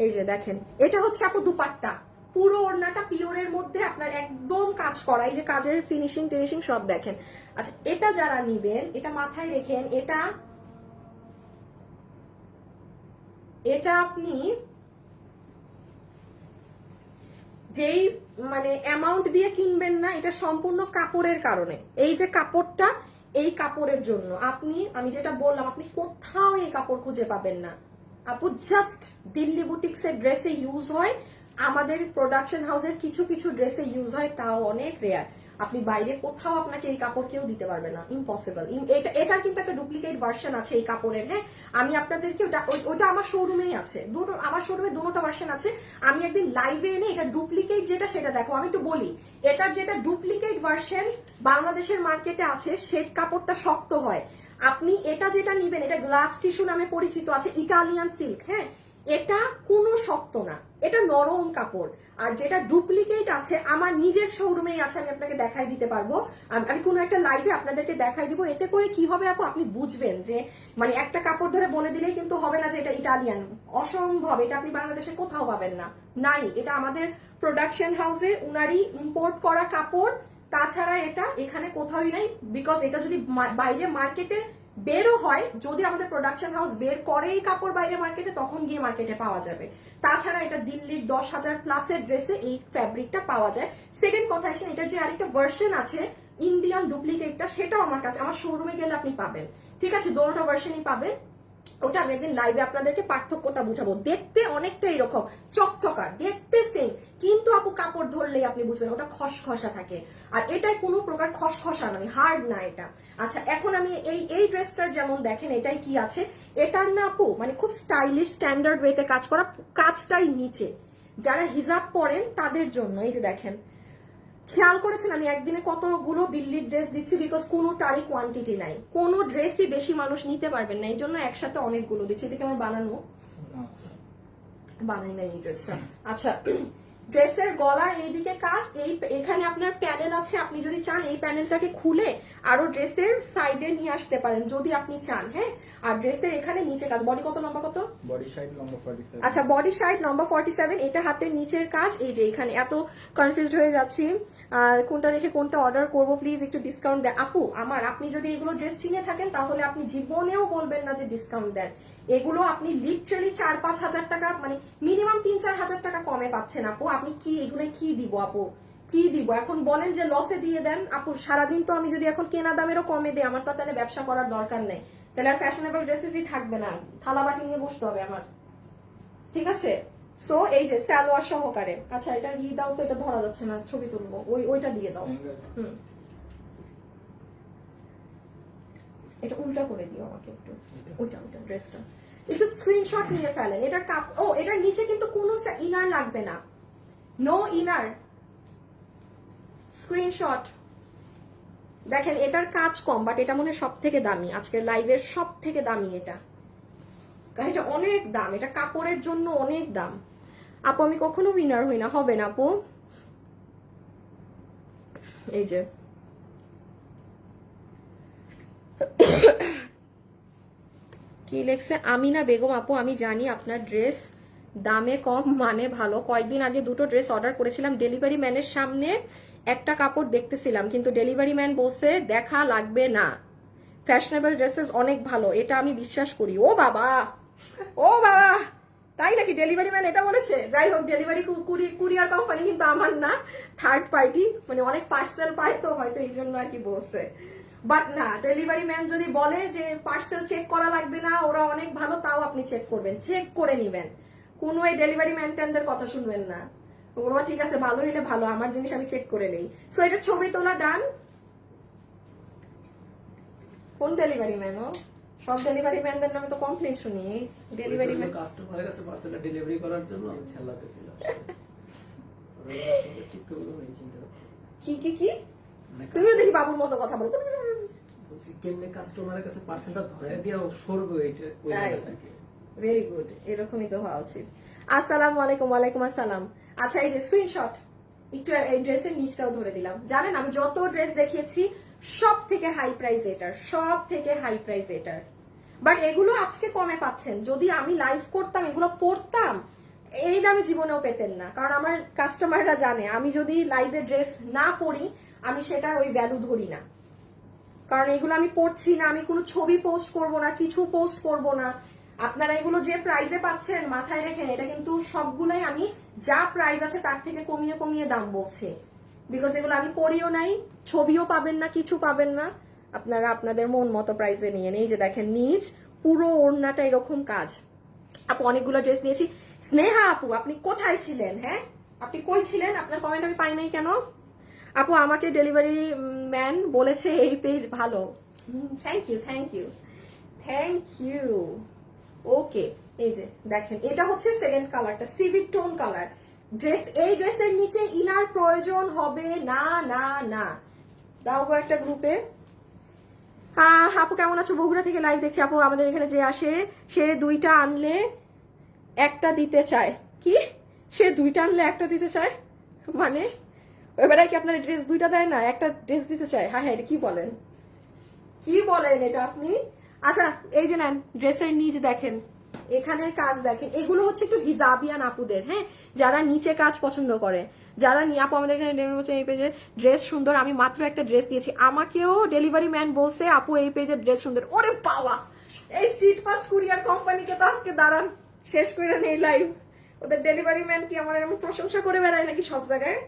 এই যে দেখেন, এটা হচ্ছে আপু দুপাট্টা, পুরো ওড়নাটা পিওরের মধ্যে আপনার একদম কাজ করা, এই যে কাজের ফিনিশিং টিনিশিং সব দেখেন। আচ্ছা, এটা যারা নিবেন, এটা মাথায় রেখেন, এটা আপনি যেই মানে অ্যামাউন্ট দিয়ে কিনবেন না, এটা সম্পূর্ণ কাপড়ের কারণে। এই যে কাপড়টা, এই কাপড়ের জন্য আমি যেটা বললাম, আপনি কোথাও এই কাপড় খুঁজে পাবেন না আপু। জাস্ট দিল্লি বুটিক্সের ড্রেসে ইউজ হয়, আমাদের প্রোডাকশন হাউসের কিছু কিছু ড্রেসে ইউজ হয়, তাও অনেক রেয়ার। আপনি বাইরে কোথাও আপনাকে এই কাপড় কেউ দিতে পারবে না, ইম্পসিবল। এটার কিন্তু একটা ডুপ্লিকেট ভার্সন আছে এই কাপড়ের। হ্যাঁ, আমি আপনাদেরকে ওটা আমার শোরুমেই আছে, আমার শোরুমে দুটো ভার্সন আছে। আমি একদিন লাইভে এনে এটা ডুপ্লিকেট যেটা সেটা দেখো। আমি একটু বলি, এটা যেটা ডুপ্লিকেট ভার্সন বাংলাদেশের মার্কেটে আছে, সেই কাপড়টা শক্ত হয়। আপনি এটা যেটা নিবেন, এটা গ্লাস টিস্যু নামে পরিচিত আছে, ইটালিয়ান সিল্ক। হ্যাঁ, এটা কোনো শক্ত না, এটা নরম কাপড়। আর যেটা ডুপ্লিকেট আছে আমার নিজের শোরুমেই আছে, আমি আপনাকে দেখাই দিতে পারবো। আমি কোনো একটা লাইভে আপনাদেরকে দেখাই দিব। এতে করে কি হবে আপু, আপনি বুঝবেন যে মানে একটা কাপড় ধরে বলে দিলেই কিন্তু হবে না যে এটা ইটালিয়ান। অসম্ভব, এটা আপনি বাংলাদেশে কোথাও পাবেন না, নাই। এটা আমাদের প্রোডাকশন হাউসে উনারই ইম্পোর্ট করা কাপড়, তাছাড়া এটা এখানে কোথাওই নাই। বিকজ এটা যদি বাইরে মার্কেটে বেরও হয়, যদি আমাদের প্রোডাকশন হাউস বের করে এই কাপড় বাইরে মার্কেটে, তখন গিয়ে মার্কেটে পাওয়া যাবে। তাছাড়া এটা দিল্লির 10,000 প্লাসের ড্রেসে এই ফ্যাব্রিকটা পাওয়া যায়। সেকেন্ড কথা আসেন, এটার যে আরেকটা ভার্সন আছে ইন্ডিয়ান ডুপ্লিকেটটা, সেটাও আমার কাছে, আমার শোরুমে গেলে আপনি পাবেন। ঠিক আছে, দুটো ভার্সনই পাবেন। ওটা আমি একদিন লাইভে আপনাদেরকে পার্থক্যটা বুঝাবো। দেখতে অনেকটা এরকম চকচকা, দেখতে সেম, কিন্তু আপু কাপড় ধরলেই আপনি বুঝবেন ওটা খসখসা থাকে। আর এটাই কোনো প্রকার খসখসা মানে হার্ড না এটা। আচ্ছা, এখন আমি এই ড্রেসটার যেমন দেখেন, এটাই কি আছে, এটার না আপু মানে খুব স্টাইলিশ স্ট্যান্ডার্ড ওয়েতে কাজ করা, কাজটাই নিচে। যারা হিজাব পরেন তাদের জন্য। এই যে দেখেন, খেয়াল করেছেন আমি একদিনে কতগুলো দিল্লির ড্রেস দিচ্ছি, বিকজ কোনোটারই কোয়ান্টিটি নাই, কোনো ড্রেসই বেশি মানুষ নিতে পারবেন না, এই জন্য একসাথে অনেকগুলো দিচ্ছি। এদিকে আমার বানানো বানাই নাই এই ড্রেসটা। আচ্ছা, ড্রেসের গলার এইদিকে কাজ, এখানে আপনার প্যানেল আছে, আপনি যদি চান এই প্যানেলটাকে খুলে আরো ড্রেসের সাইডে নিয়ে আসতে পারেন যদি আপনি চান। হ্যাঁ, আর ড্রেসের এখানে নিচে কাজ। বডি কত, লম্বা কত? বডি সাইড নম্বর 47। আচ্ছা, বডি সাইড নম্বর 47। এটা হাতের নিচের কাজ। এই যে এখানে এত কনফিউজড হয়ে যাচ্ছি কোনটা রেখে কোনটা অর্ডার করবো, প্লিজ একটু ডিসকাউন্ট দেন আপু। আপনি যদি এগুলো ড্রেস চিনে থাকেন তাহলে আপনি জীবনেও বলবেন না যে ডিসকাউন্ট দেন। এগুলো আপনি লিটারালি 4-5 হাজার টাকা, মানে মিনিমাম 3-4 হাজার টাকা কমে পাচ্ছেন আপু। আপনি কি এগুলো কি দিব আপু, কি দিব এখন বলেন যে লসে দিয়ে দেন আপু? সারাদিন তো আমি যদি এখন কেনা দামেরও কমে দিই, আমার তো তাহলে ব্যবসা করার দরকার নেই, তাহলে আর ফ্যাশনেবল ড্রেসেসই থাকবে না, থালা বাটি নিয়ে বসতে হবে আমার। ঠিক আছে, সো এই যে সালোয়ার সহকারে। আচ্ছা, এটা ই দাও তো, এটা ধরা যাচ্ছে না, ছবি তুলবো, ওইটা দিয়ে দাও। এটা উল্টা করে দিও আমাকে একটু, ওইটা ড্রেসটা একটু স্ক্রিনশট নিয়ে ফেলেন। এটার কাপ, এটার নিচে কিন্তু কোনো ইনার লাগবে না, নো ইনার। স্ক্রিনশট দেখেন, এটার কাজ কম, বাট এটা মনে হয় সব থেকে দামি, আজকের লাইভের সব থেকে দামি এটা। এটা অনেক দাম, এটা কাপড়ের জন্য অনেক দাম আপু। আমি কখনো উইনার হই না, হবে না আপু। এই যে কি লেখছে, আমিনা বেগম আপু, আমি জানি আপনার ড্রেস দামে কম মানে ভালো। কয়েকদিন আগে দুটো ড্রেস অর্ডার করেছিলাম, ডেলিভারি ম্যানের সামনে একটা কাপড় দেখতেছিলাম, কিন্তু ডেলিভারি ম্যান বলছে দেখা লাগবে না, ফ্যাশনেবল ড্রেসেস অনেক ভালো, এটা আমি বিশ্বাস করি। ও বাবা, ও বাবা, তাই নাকি? ডেলিভারি ম্যান এটা বলেছে? যাই হোক, ডেলিভারি কুরিয়ার কোম্পানি কিন্তু আমার না, থার্ড পার্টি, মানে অনেক পার্সেল পায় তো হয়তো এই জন্য আর কি বলছে। বাট না, ডেলিভারি ম্যান যদি বলে যে পার্সেল চেক করা লাগবে না, ওরা অনেক ভালো, তাও আপনি চেক করবেন, চেক করে নিবেন। কোনো এই ডেলিভারি ম্যান ট্যানদের কথা শুনবেন না। ওরা ঠিক আছে, ভালো হইলে ভালো, আমার জিনিস আমি চেক করে নেই। সো এটা ছবি তোলা ডান। কোন ডেলিভারি ম্যান? ও সব ডেলিভারি ম্যানদের নামে তো কমপ্লেইন শুনি। ডেলিভারি ম্যান কাস্টমারের কাছে পার্সেলটা ডেলিভারি করার জন্য আমি ছেলাতে ছিল। কি কি কি তুমিও দেখি বাবুর মতো কথা বলো। কেমনে কাস্টমারের কাছে পার্সেলটা ধরে দিয়ে সরবে, এটা ওই জায়গা থেকে। ভেরি গুড, এরকমই তো হওয়া উচিত। আসসালামু আলাইকুম। ওয়ালাইকুম আসসালাম। আচ্ছা, এই যে স্ক্রিনশট, একটু এই ড্রেসের নিচটাও ধরে দিলাম। জানেন আমি যত ড্রেস দেখিয়েছি সব থেকে হাই প্রাইস এটার, সব থেকে হাই প্রাইস এটার। বাট এগুলো আজকে কমে পাচ্ছেন। যদি আমি লাইভ করতাম, এগুলো পরতাম, এই দামে জীবনেও পেতেন না। কারণ আমার কাস্টমাররা জানে আমি যদি লাইভে ড্রেস না পরি, আমি সেটার ওই ভ্যালু ধরি না। কারণ এগুলো আমি পড়ছি না, আমি কোনো ছবি পোস্ট করব না, কিছু পোস্ট করব না। আপনারা এগুলো যে প্রাইজে পাচ্ছেন মাথায় রেখেন, এটা কিন্তু সবগুলাই আমি যা প্রাইস আছে তার থেকে কমিয়ে কমিয়ে দাম বলছি, বিকজ এগুলো আমি পরিও নাই, ছবিও পাবেন না, কিছু পাবেন না, আপনারা আপনাদের মন মতো প্রাইসে নিয়ে নেই। যে দেখেন নিচ পুরো ওড়নাটা এরকম কাজ। আপু অনেকগুলো ড্রেস নিয়েছি। স্নেহা আপু আপনি কোথায় ছিলেন? হ্যাঁ আপনি কই ছিলেন? আপনার কমেন্ট আমি পাই নাই কেন? আপু আমাকে ডেলিভারি ম্যান বলেছে এই পেজ ভালো। Thank you thank you thank you. Okay এই যে দেখেন এটা হচ্ছে সেকেন্ড কালারটা, সিভিক টোন কালার ড্রেস। এই ড্রেসের নিচে ইনার প্রয়োজন হবে না না না। দাও গো একটা গ্রুপে। আপু কেমন আছো? বগুড়া থেকে লাইভ দেখছি। আপু আমাদের এখানে যে আসে সে দুইটা আনলে একটা দিতে চায়। কি? সে দুইটা আনলে একটা দিতে চায় মানে এবারে কি আপনার ড্রেস দুইটা দেয় না, একটা ড্রেস দিতে চায়? হ্যাঁ হ্যাঁ কি বলেন, কি বলেন এটা আপনি? আচ্ছা এই যে নেন ড্রেসের নিচ দেখেন, এখানের কাজ দেখেন, এগুলো হচ্ছে একটু হিজাবিয়ান আপুদের, হ্যাঁ যারা নিচে কাজ পছন্দ করে, যারা আপু আমাদের এখানে এই পেজে ড্রেস সুন্দর। আমি মাত্র একটা ড্রেস দিয়েছি, আমাকেও ডেলিভারি ম্যান বলছে আপু এই পেজের ড্রেস সুন্দর। ওরে বাবা, এই স্ট্রিট ফাস্ট কুরিয়ার কোম্পানিকে তো আজকে দাঁড়ান শেষ করে নেই লাইভ। ওদের ডেলিভারি ম্যান কি আমার এরকম প্রশংসা করে বেড়ায় নাকি সব জায়গায়?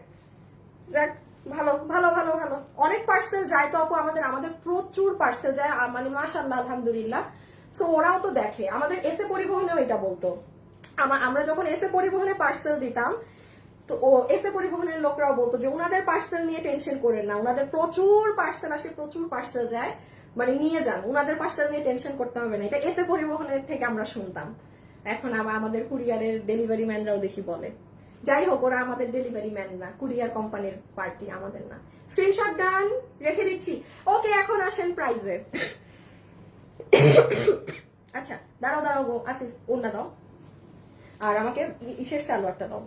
যাক ভালো ভালো ভালো ভালো। অনেক পার্সেল যায় তো আপু আমাদের, আমাদের প্রচুর পার্সেল যায়, মানে মাশাআল্লাহ আলহামদুলিল্লাহ। সো ওরাও তো দেখে, আমাদের এসে পরিবহনেও এটা বলতো, আমরা যখন এসে পরিবহনে পার্সেল দিতাম তো ও এসে পরিবহনের লোকরাও বলতো যে ওনাদের পার্সেল নিয়ে টেনশন করেন না, ওনাদের প্রচুর পার্সেল আসে, প্রচুর পার্সেল যায়, মানে নিয়ে যান, ওনাদের পার্সেল নিয়ে টেনশন করতে হবে না। এটা এসে পরিবহনের থেকে আমরা শুনতাম, এখন আমাদের কুরিয়ারের ডেলিভারি ম্যানরাও দেখি বলে। যাই হোক ওরা আমাদের ডেলিভারি ম্যান না, কুরিয়ার কোম্পানির পার্টি, আমাদের না। স্ক্রিনশট ডান, রেখে দিচ্ছি। ওকে এখন আসেন প্রাইজে। আচ্ছা দাঁড়াও দাঁড়াও গো আসিফ, ওড়না দাও আর আমাকে ইসের সালোয়ারটা দাও।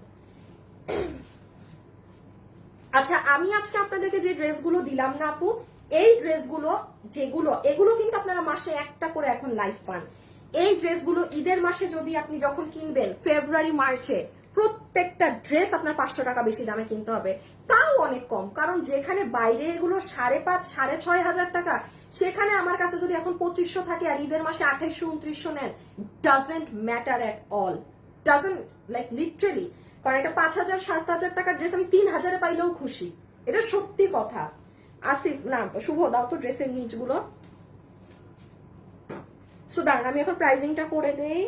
আচ্ছা আমি আজকে আপনাদেরকে যে ড্রেসগুলো দিলাম না আপু, এই ড্রেসগুলো যেগুলো এগুলো কিন্তু আপনারা মাসে একটা করে এখন লাইভ পান। এই ড্রেসগুলো ঈদের মাসে যদি আপনি যখন কিনবেন ফেব্রুয়ারি মার্চে, প্রত্যেকটা ড্রেস আপনার 500 টাকা বেশি দামে কিনতে হবে, তাও অনেক কম। কারণ যেখানে বাইরে এগুলো 5,500 6,500 টাকা, সেখানে আমার কাছে যদি এখন 2500 থাকে আর ঈদের মাসে 2800 2900 নেন, doesn't matter at all, doesn't like literally. কারণ এটা 5,000 7,000 টাকার ড্রেস আমি 3,000-এ পাইলেও খুশি, এটা সত্যি কথা। আসিফ না শুভ দাও তো ড্রেসের নিচগুলো। সো দাঁড়ান আমি এখন প্রাইজিংটা করে দেই,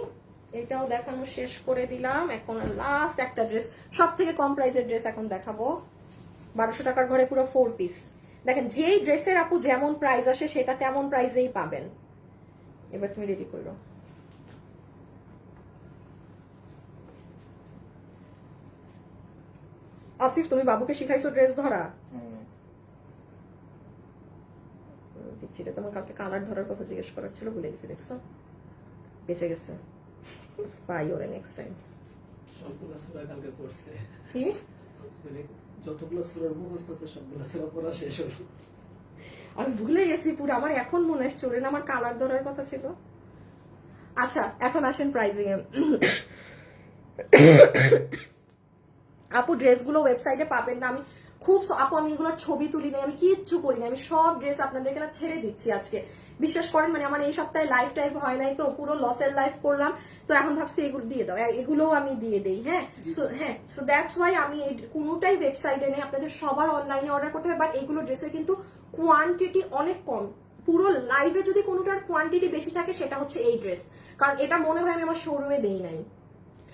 এটাও দেখানো শেষ করে দিলাম। এখন লাস্ট একটা ড্রেস, সব থেকে কম প্রাইসের ড্রেস এখন দেখাবো। 1200 টাকার ঘরে পুরো 4 পিস। দেখেন যেই ড্রেসের আপু যেমন প্রাইস আসে সেটা তেমন প্রাইসেই পাবেন। এবার তুমি রেডি করো। আসিফ তুমি বাবুকে শিখাইছো ড্রেস ধরা? দিচ্ছি রে, তোমার কালকে কালার ধরার কথা জিজ্ঞেস করার ছিল, ভুলে গেছি, দেখছো বেঁচে গেছে। পাই ওরে নেক্সট টাইম। সবগুলো সূরা কালকে পড়ছে। কি? মানে যতগুলো সূরার মুখস্থ আছে সবগুলো সূরা পড়া শেষ হলো। আমি ভুলে গেছি পুরো, আমার এখন মনে আসছে ওরে না আমার কালার ধরার কথা ছিল। আচ্ছা এখন আসেন প্রাইজিং এ। আপু ড্রেসগুলো ওয়েবসাইটে পাবেন না, আমি খুব আপু আমি এগুলোর ছবি তুলি নাই, আমি কিচ্ছু করি না, আমি সব ড্রেস আপনাদেরকে না ছেড়ে দিচ্ছি আজকে। বিশ্বাস করেন মানে আমার এই সপ্তাহে লাইফ টাইপ হয় নাই তো, পুরো লসের লাইফ করলাম, তো এখন ভাবছি এগুলো দিয়ে দাও, এগুলোও আমি দিয়ে দেই। হ্যাঁ সো দ্যাটস ওয়াই আমি কোনোটাই ওয়েবসাইটে নেই, আপনাদের সবার অনলাইনে অর্ডার করতে হবে। বাট এগুলো ড্রেসের কিন্তু কোয়ান্টিটি অনেক কম, পুরো লাইভে যদি কোনোটার কোয়ান্টিটি বেশি থাকে সেটা হচ্ছে এই ড্রেস, কারণ এটা মনে হয় আমি আমার শোরুমে দেই নাই।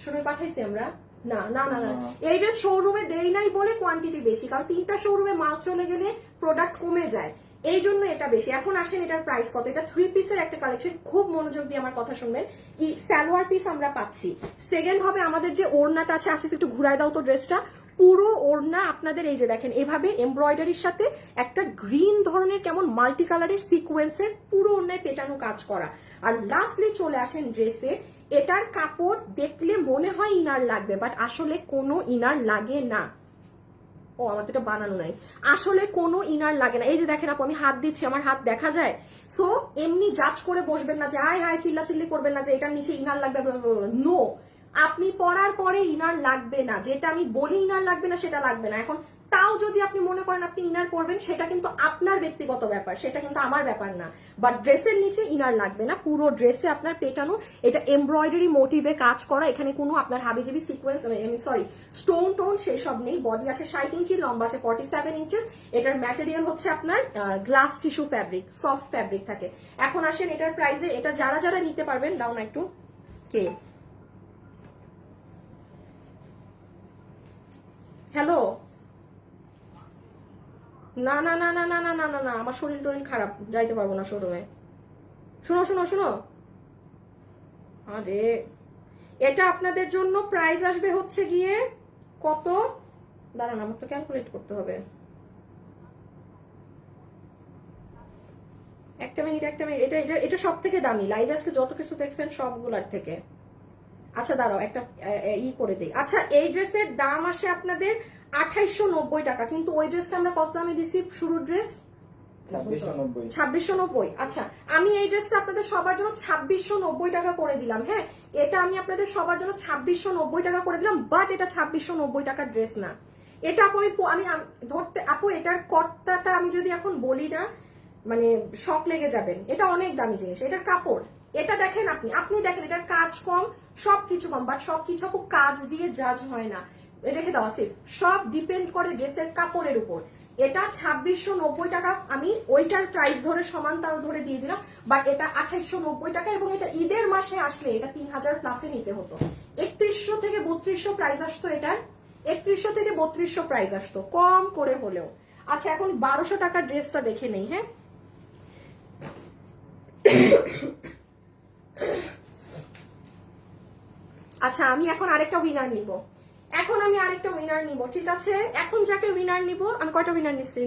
শোরুমে পাঠাইছি আমরা? না না না না, এই ড্রেস শোরুমে দেই নাই বলে কোয়ান্টিটি বেশি, কারণ 3টা শোরুমে মাল চলে গেলে প্রোডাক্ট কমে যায়, এই জন্য এটা বেশি। এখন আসেন এটার প্রাইস কত। এটা 3 পিসের একটা কালেকশন, খুব মনোযোগ দিয়ে আমার কথা শুনবেন। সালোয়ার পিস আমরা পাচ্ছি। সেকেন্ড ভাবে আমাদের যে ওড়নাটা আছে, আসিফ একটু ঘুরাই দাও তো ড্রেসটা, পুরো ওড়না আপনাদের এই যে দেখেন এভাবে এমব্রয়ডারির সাথে একটা গ্রিন ধরনের কেমন মাল্টি কালারের সিকোয়েন্সের পুরো ওড়নায় পেটানো কাজ করা। আর লাস্টলি চলে আসেন ড্রেসে, এটার কাপড় দেখলে মনে হয় ইনার লাগবে, বাট আসলে কোনো ইনার লাগে না। ও আমার তো এটা বানানো নাই, আসলে কোনো ইনার লাগে না। এই যে দেখেন আপু আমি হাত দিচ্ছি, আমার হাত দেখা যায়। সো এমনি জাজ করে বসবেন না যে হাই হাই চিল্লাচিল্লি করবেন না যে এটার নিচে ইনার লাগবে, নো, আপনি পরার পরে ইনার লাগবে না, যেটা আমি বলি ইনার লাগবে না সেটা লাগবে না। এখন তাও যদি আপনি মনে করেন আপনি ইনার পরবেন, সেটা কিন্তু আপনার ব্যক্তিগত ব্যাপার, সেটা কিন্তু আমার ব্যাপার না। বাট ড্রেসের নিচে ইনার লাগবে না, পুরো ড্রেসে আপনার পেটানো, এটা এমব্রয়ডারি মোটিভে কাজ করা, এখানে কোনো আপনার হাবিজাবি সিকোয়েন্স সরি স্টোন টোন সেই সব নেই। বডি আছে 60 ইঞ্চি, লম্বা আছে 47 ইঞ্চেস। এটার ম্যাটেরিয়াল হচ্ছে আপনার glass tissue fabric, soft fabric থাকে। এখন আসেন এটার প্রাইসে, এটা যারা যারা নিতে পারবেন, দাও না একটু কে, হ্যালো, না না না না না না না না না, আমার শরীর টরিল খারাপ, যাইতে পারবো না শোরুমে। শুনো শুনো শুনো, আরে এটা আপনাদের জন্য প্রাইস আসবে হচ্ছে গিয়ে কত, দাঁড়ান আমার তো ক্যালকুলেট করতে হবে, একটা মিনিট একটা মিনিট। এটা এটা এটা সব থেকে দামি, লাইভ আজকে যত কিছু দেখছেন সবগুলার থেকে। আচ্ছা দাঁড়াও একটা করে দিই। আচ্ছা এই ড্রেসের দাম আসে আপনাদের 2890 টাকা, কিন্তু ওই ড্রেসটা আমরা কত দামে দিছি, শুরুর ড্রেস 2690। আচ্ছা আমি এই ড্রেসটা আপনাদের সবার জন্য 2690 টাকা করে দিলাম। হ্যাঁ এটা আমি আপনাদের সবার জন্য 2690 টাকা করে দিলাম, বাট এটা 2690 টাকার ড্রেস না। এটা আপু আমি ধরতে আপু, এটার কর্তাটা আমি যদি এখন বলি না মানে শক লেগে যাবেন, এটা অনেক দামি জিনিস, এটার কাপড়, এটা দেখেন আপনি দেখেন এটার কাজ কম, সবকিছু কম, বাট সবকিছু আপু কাজ দিয়ে জাজ হয় না, রেখে দেওয়া সেফ, সব ডিপেন্ড করে ড্রেসের কাপড়ের উপর। এটা 2690 টাকা, আমি ওইটার প্রাইস ধরে সমান তাল ধরে দিয়ে দিলাম, বাট এটা 2890 টাকা, এবং এটা ঈদের মাসে আসলে এটা 3000 প্লাসে নিতে হতো। 3100 থেকে 3200 প্রাইস আসতো এটার, 3100 থেকে 3200 প্রাইস আসতো কম করে হলেও। আচ্ছা এখন 1200 টাকার ড্রেসটা দেখে নেই। হ্যাঁ আচ্ছা আমি এখন আরেকটা উইনার নিব, ঠিক আছে। এখন যাকে উইনার নিব, আমি কয়টা উইনার নিচ্ছি,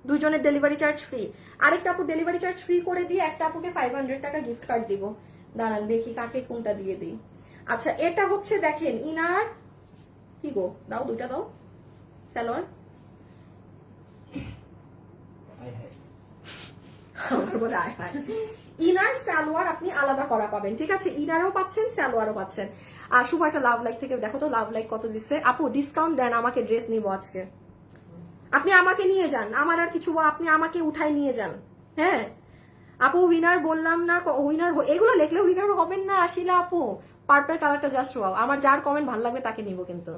দুইজনের ডেলিভারি চার্জ ফ্রি, আরেকটা আপু ডেলিভারি চার্জ ফ্রি করে দিয়ে একটা আপুকে 500 টাকা গিফট কার্ড দিব। দাঁড়ান দেখি কাকে কোনটা দিয়ে দিই। আচ্ছা এটা হচ্ছে দেখেন ইনার, কি গো দাও, দুইটা দাও, সালোয়ার ইনার সালোয়ার আপনি আলাদা করা পাবেন, ঠিক আছে, ইনারও পাচ্ছেন সালোয়ারও পাচ্ছেন। আর শুভ একটা লাভ লাইক থেকে দেখো তো লাভ লাইক কত দিচ্ছে। আপু ডিসকাউন্ট দেন, আমাকে ড্রেস নিব আজকে, আপনি আমাকে নিয়ে যান, আমার আর কিছু, আপনি আমাকে উঠাই নিয়ে যান। হ্যাঁ আপু উইনার বললাম না, উইনার এগুলো লিখলে উইনার হবেন না আসিলা আপু, পার্পল কালারটা জাস্ট ওয়াও, আমার যার কমেন্ট ভালো লাগবে তাকে নিব। কিন্তু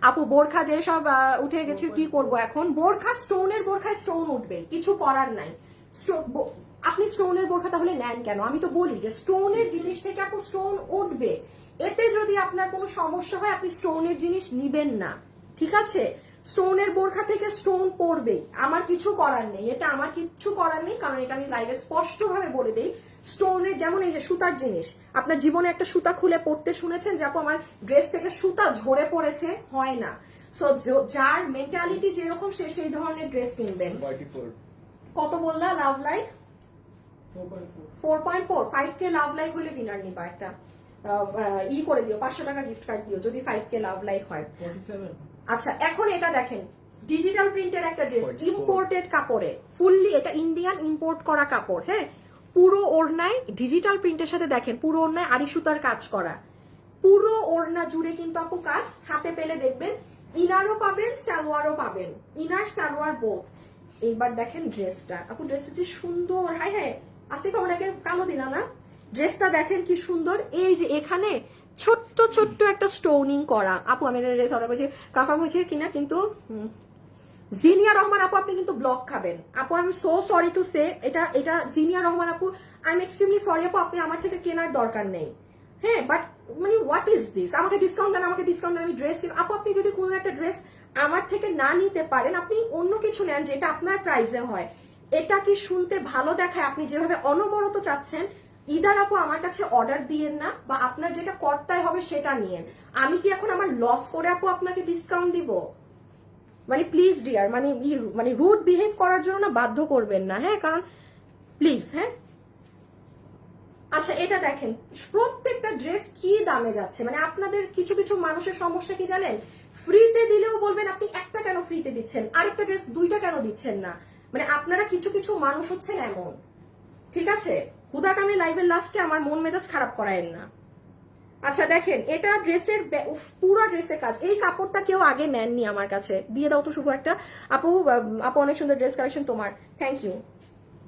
আপু বোরখা যে সব উঠে গেছে, কি করব এখন, বোরখা স্টোনের বোরখায় স্টোন উঠবে, কিছু করার নাই। আপনি স্টোনের বোরখা তাহলে নেন কেন, আমি তো বলি যে স্টোনের জিনিস থেকে আপু স্টোন উঠবে, এতে যদি আপনার কোনো সমস্যা হয় আপনি স্টোনের জিনিস নিবেন না, ঠিক আছে। স্টোনের বোরখা থেকে স্টোন পড়বে, আমার কিছু করার নেই, এটা আমার কিছু করার নেই, কারণ এটা আমি লাইভে স্পষ্ট ভাবে বলে দিই। স্টোনের যেমন এই যে সুতার জিনিস, আপনার জীবনে একটা সুতা খুলে পড়তে শুনেছেন যে আপু আমার ড্রেস থেকে সুতা ঝরে পড়েছে, হয় না। সো যার মেন্টালিটি যেরকম সে সেই ধরনের ড্রেস কিনবেন। কত বললা love like 4.4, 5K love like হলে উইনার নিবা একটা করে দিও, 500 টাকা গিফট কার্ড দিও যদি 5K লাভ লাইক হয়। আচ্ছা এখন এটা দেখেন ডিজিটাল প্রিন্টের একটা ড্রেস, ইম্পোর্টেড কাপড়ে, ফুললি এটা ইন্ডিয়ান ইম্পোর্ট করা কাপড়। হ্যাঁ পুরো ওড়নায় ডিজিটাল প্রিন্টের সাথে দেখেন পুরো ওড়নায় আড়ি সুতার কাজ করা, পুরো ওড়না জুড়ে কিন্তু আপু কাজ, হাতে পেলে দেখবেন ইনারও পাবেন সালোয়ারও পাবেন, ইনার সালোয়ার বোথ। এইবার দেখেন ড্রেসটা, আপু ড্রেসটা যে সুন্দর, হাই হাই আসিফ আমাকে কালো দিলা না, ড্রেসটা দেখেন কি সুন্দর, এই যে এখানে ছোট্ট ছোট্ট একটা স্টোনিং করা। আপু আমি ড্রেস অর্ডার করেছি, কনফার্ম হয়েছে কিনা, কিন্তু জিনিয়া রহমান আপু আপনি কিন্তু ব্লক খাবেন আপু, আমি সো সরি টু সে, এটা জিনিয়া রহমান আপু আই এম এক্সট্রিমলি সরি আপু, আপনি আমার থেকে কেনার দরকার নেই। হ্যাঁ বাট মানে হোয়াট ইজ দিস, আমাকে ডিসকাউন্ট দেন, আমাকে ডিসকাউন্ট দেন, আমি ড্রেস কিনবো। আপু আপনি যদি কোনো একটা ড্রেস আমার থেকে না নিতে পারেন, আপনি অন্য কিছু নেন যেটা আপনার প্রাইসে হয়। এটা কি শুনতে ভালো দেখায়, আপনি যেভাবে অনবরত চাচ্ছেন, ইদার আপু আমার কাছে অর্ডার দিয়েন না, বা আপনার যেটা কর্তায় হবে সেটা নিয়েন। আমি কি এখন আমার লস করে আপু আপনাকে ডিসকাউন্ট দিব? মানে প্লিজ ডিয়ার, মানে রুড বিহেভ করার জন্য না বাধ্য করবেন না, হ্যাঁ কারণ প্লিজ। হ্যাঁ আচ্ছা এটা দেখেন প্রত্যেকটা ড্রেস কি দামে যাচ্ছে, মানে আপনাদের কিছু কিছু মানুষের সমস্যা কি জানেন, ফ্রিতে দিলেও বলবেন আপনি একটা কেন ফ্রিতে দিচ্ছেন, আরেকটা ড্রেস দুইটা কেন দিচ্ছেন না, মানে আপনারা কিছু কিছু মানুষ হচ্ছেন এমন, ঠিক আছে। হুদাকামে লাইভের লাস্টে আমার মন মেজাজ খারাপ করায়েন না। আচ্ছা দেখেন, এটা ড্রেসের পুরো ড্রেসের কাজ। এই কাপড়টা কেউ আগে নেননি আমার কাছে, দিয়ে দাও তো শুভ একটা। আপু আপু অনেক সুন্দর ড্রেস কালেকশন তোমার, থ্যাংক ইউ।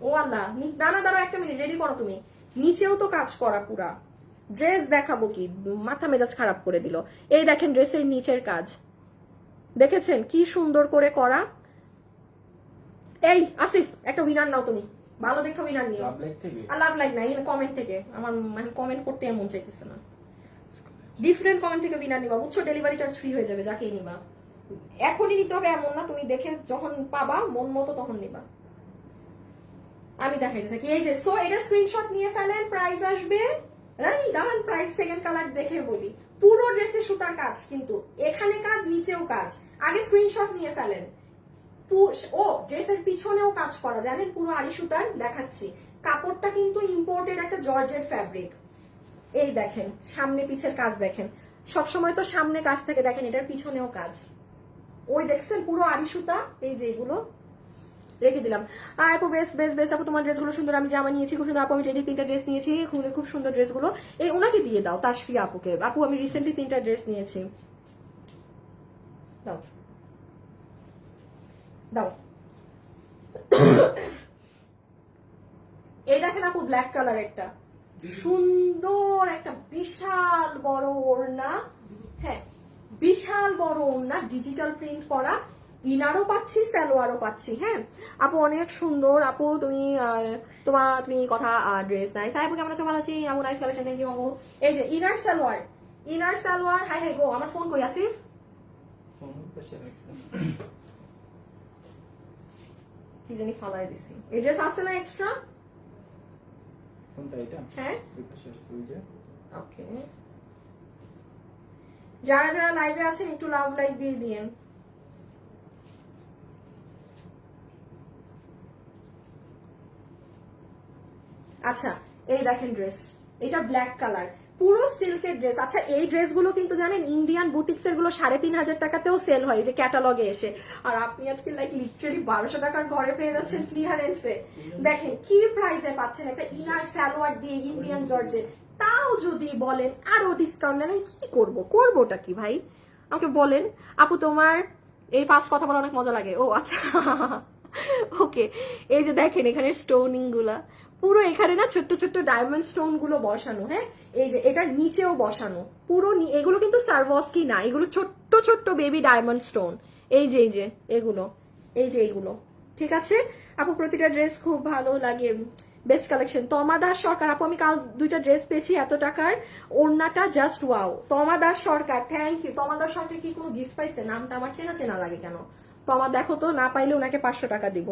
ও আল্লাহ, দাঁড়া দাঁড়া একটা মিনিট, রেডি করো তুমি। নিচেও তো কাজ করা পুরা। ড্রেস দেখাবো কি, মাথা মেজাজ খারাপ করে দিল। এই দেখেন ড্রেসের নিচের কাজ, দেখেছেন কি সুন্দর করে করা। এই আসিফ, একটা উইনার নাও তুমি, ভালো দেখো উইনার নিও। লাভ লাইক থেকে আর লাভ লাইক না, এই কমেন্ট থেকে। আমার কমেন্ট করতে এমন চাইতেছে না, ডিফারেন্ট কমেন্ট থেকে উইনার নিবা, বুঝছো? ডেলিভারি চার্জ ফ্রি হয়ে যাবে যাকেই নিবা। এখনই নিতে হবে এমন না, তুমি দেখে যখন পাবা মন মতো তখন নিবা। আমি দেখাইতে থাকি। এই যে সো এটা স্ক্রিনশট নিয়ে ফেলেন, প্রাইস আসবে। রানি দাঁড়ান, প্রাইস সেকেন্ড কালার দেখে বলি। পুরো ড্রেসে সুতার কাজ, কিন্তু এখানে কাজ, নিচেও কাজ। আগে স্ক্রিনশট নিয়ে ফেলেন। ও ড্রেসের পিছনেও কাজ করা, জানেন, পুরো আড়ি সুতার। দেখাচ্ছি, কাপড়টা কিন্তু ইম্পোর্টেড একটা জর্জেট ফ্যাব্রিক। এই দেখেন সামনে পিছের কাজ দেখেন, সবসময় তো সামনে কাজ থাকে, দেখেন এটার পিছনেও কাজ। ওই দেখছেন পুরো আড়ি সুতা। এই যে এগুলো রেখে দিলাম। আপু বেস্ট বেস্ট বেস্ট আপু, তোমার ড্রেসগুলো সুন্দর, আমি জামা নিয়েছি খুব সুন্দর আপু, আমি রেডি 3টা ড্রেস নিয়েছি, খুব সুন্দর ড্রেসগুলো। এই ওনাকে দিয়ে দাও, তাসফিয়া আপুকে। আপু আমি রিসেন্টলি 3টা ড্রেস নিয়েছি, দাও দাও। এই দেখেন আপু, ব্ল্যাক কালার একটা সুন্দর, একটা বিশাল বড় ওড়না। হ্যাঁ, বিশাল বড় ওড়না, ডিজিটাল প্রিন্ট করা। ইনারও পাচ্ছি, সালোয়ারও পাচ্ছি। হ্যাঁ আপু অনেক সুন্দর। আপু তুমি তুমি কথা ড্রেস নাইস। আপু কেমন আছো? ভালো আছি আপু, নাইস কালেকশন, থ্যাংক ইউ আপু। এই যে ইনার সালোয়ার, ইনার সালোয়ার। হাই হাই গো, আমার ফোন কই আসিফ? ফোন পাশে রাখছেন। কি জানি ফালাই দিছি। এই ড্রেস আছে না এক্সট্রা? কোনটা এটা? হ্যাঁ ওই পাশে আছে, ওই যে। ওকে, যারা যারা লাইভে আছেন একটু লাভ লাইক দিয়ে দিয়েন। আচ্ছা এই দেখেন ড্রেস, এটা ব্ল্যাক কালার, পুরো সিল্কের ড্রেস। আচ্ছা এই ড্রেসগুলো কিন্তু জানেন ইন্ডিয়ান বুটিক্সের গুলো 3,500 টাকাতেও সেল হয়, এই যে ক্যাটালগে এসে। আর আপনি আজকে লাইক লিটারালি 1200 টাকার ঘরে পেয়ে যাচ্ছেন ক্লিয়ারেন্সে। দেখেন কি প্রাইসে পাচ্ছেন একটা ইনার সালোয়ার দিয়ে ইন্ডিয়ান জর্জেট। তাও যদি বলেন আরো ডিসকাউন্ট নেন, কি করবোটা কি ভাই আমাকে বলেন। আপু তোমার এই ফার্স্ট কথা বলা অনেক মজা লাগে। ও আচ্ছা ওকে। এই যে দেখেন এখানে স্টোনিং গুলা পুরো, এখানে না ছোট্ট ছোট্ট ডায়মন্ড স্টোন গুলো বসানো। হ্যাঁ এই যে এটার নিচেও বসানো পুরো। এগুলো কিন্তু সার্ভস্কি না, এগুলো ছোট্ট ছোট্ট বেবি ডায়মন্ড স্টোন। এই যে এগুলো, এই যে এইগুলো, ঠিক আছে আপু। প্রতিটা ড্রেস খুব ভালো লাগে, বেস্ট কালেকশন। তমা দাস সরকার আপু, আমি কাল 2টা ড্রেস পেয়েছি এত টাকার, ওড়নাটা জাস্ট ওয়াও। তমা দাস সরকার, থ্যাংক ইউ। তমা দাস সরকার কি কোনো গিফট পাইছে? নামটা আমার চেনা চেনা লাগে কেন? তমা দেখো তো, না পাইলে ওনাকে 500 টাকা দিব।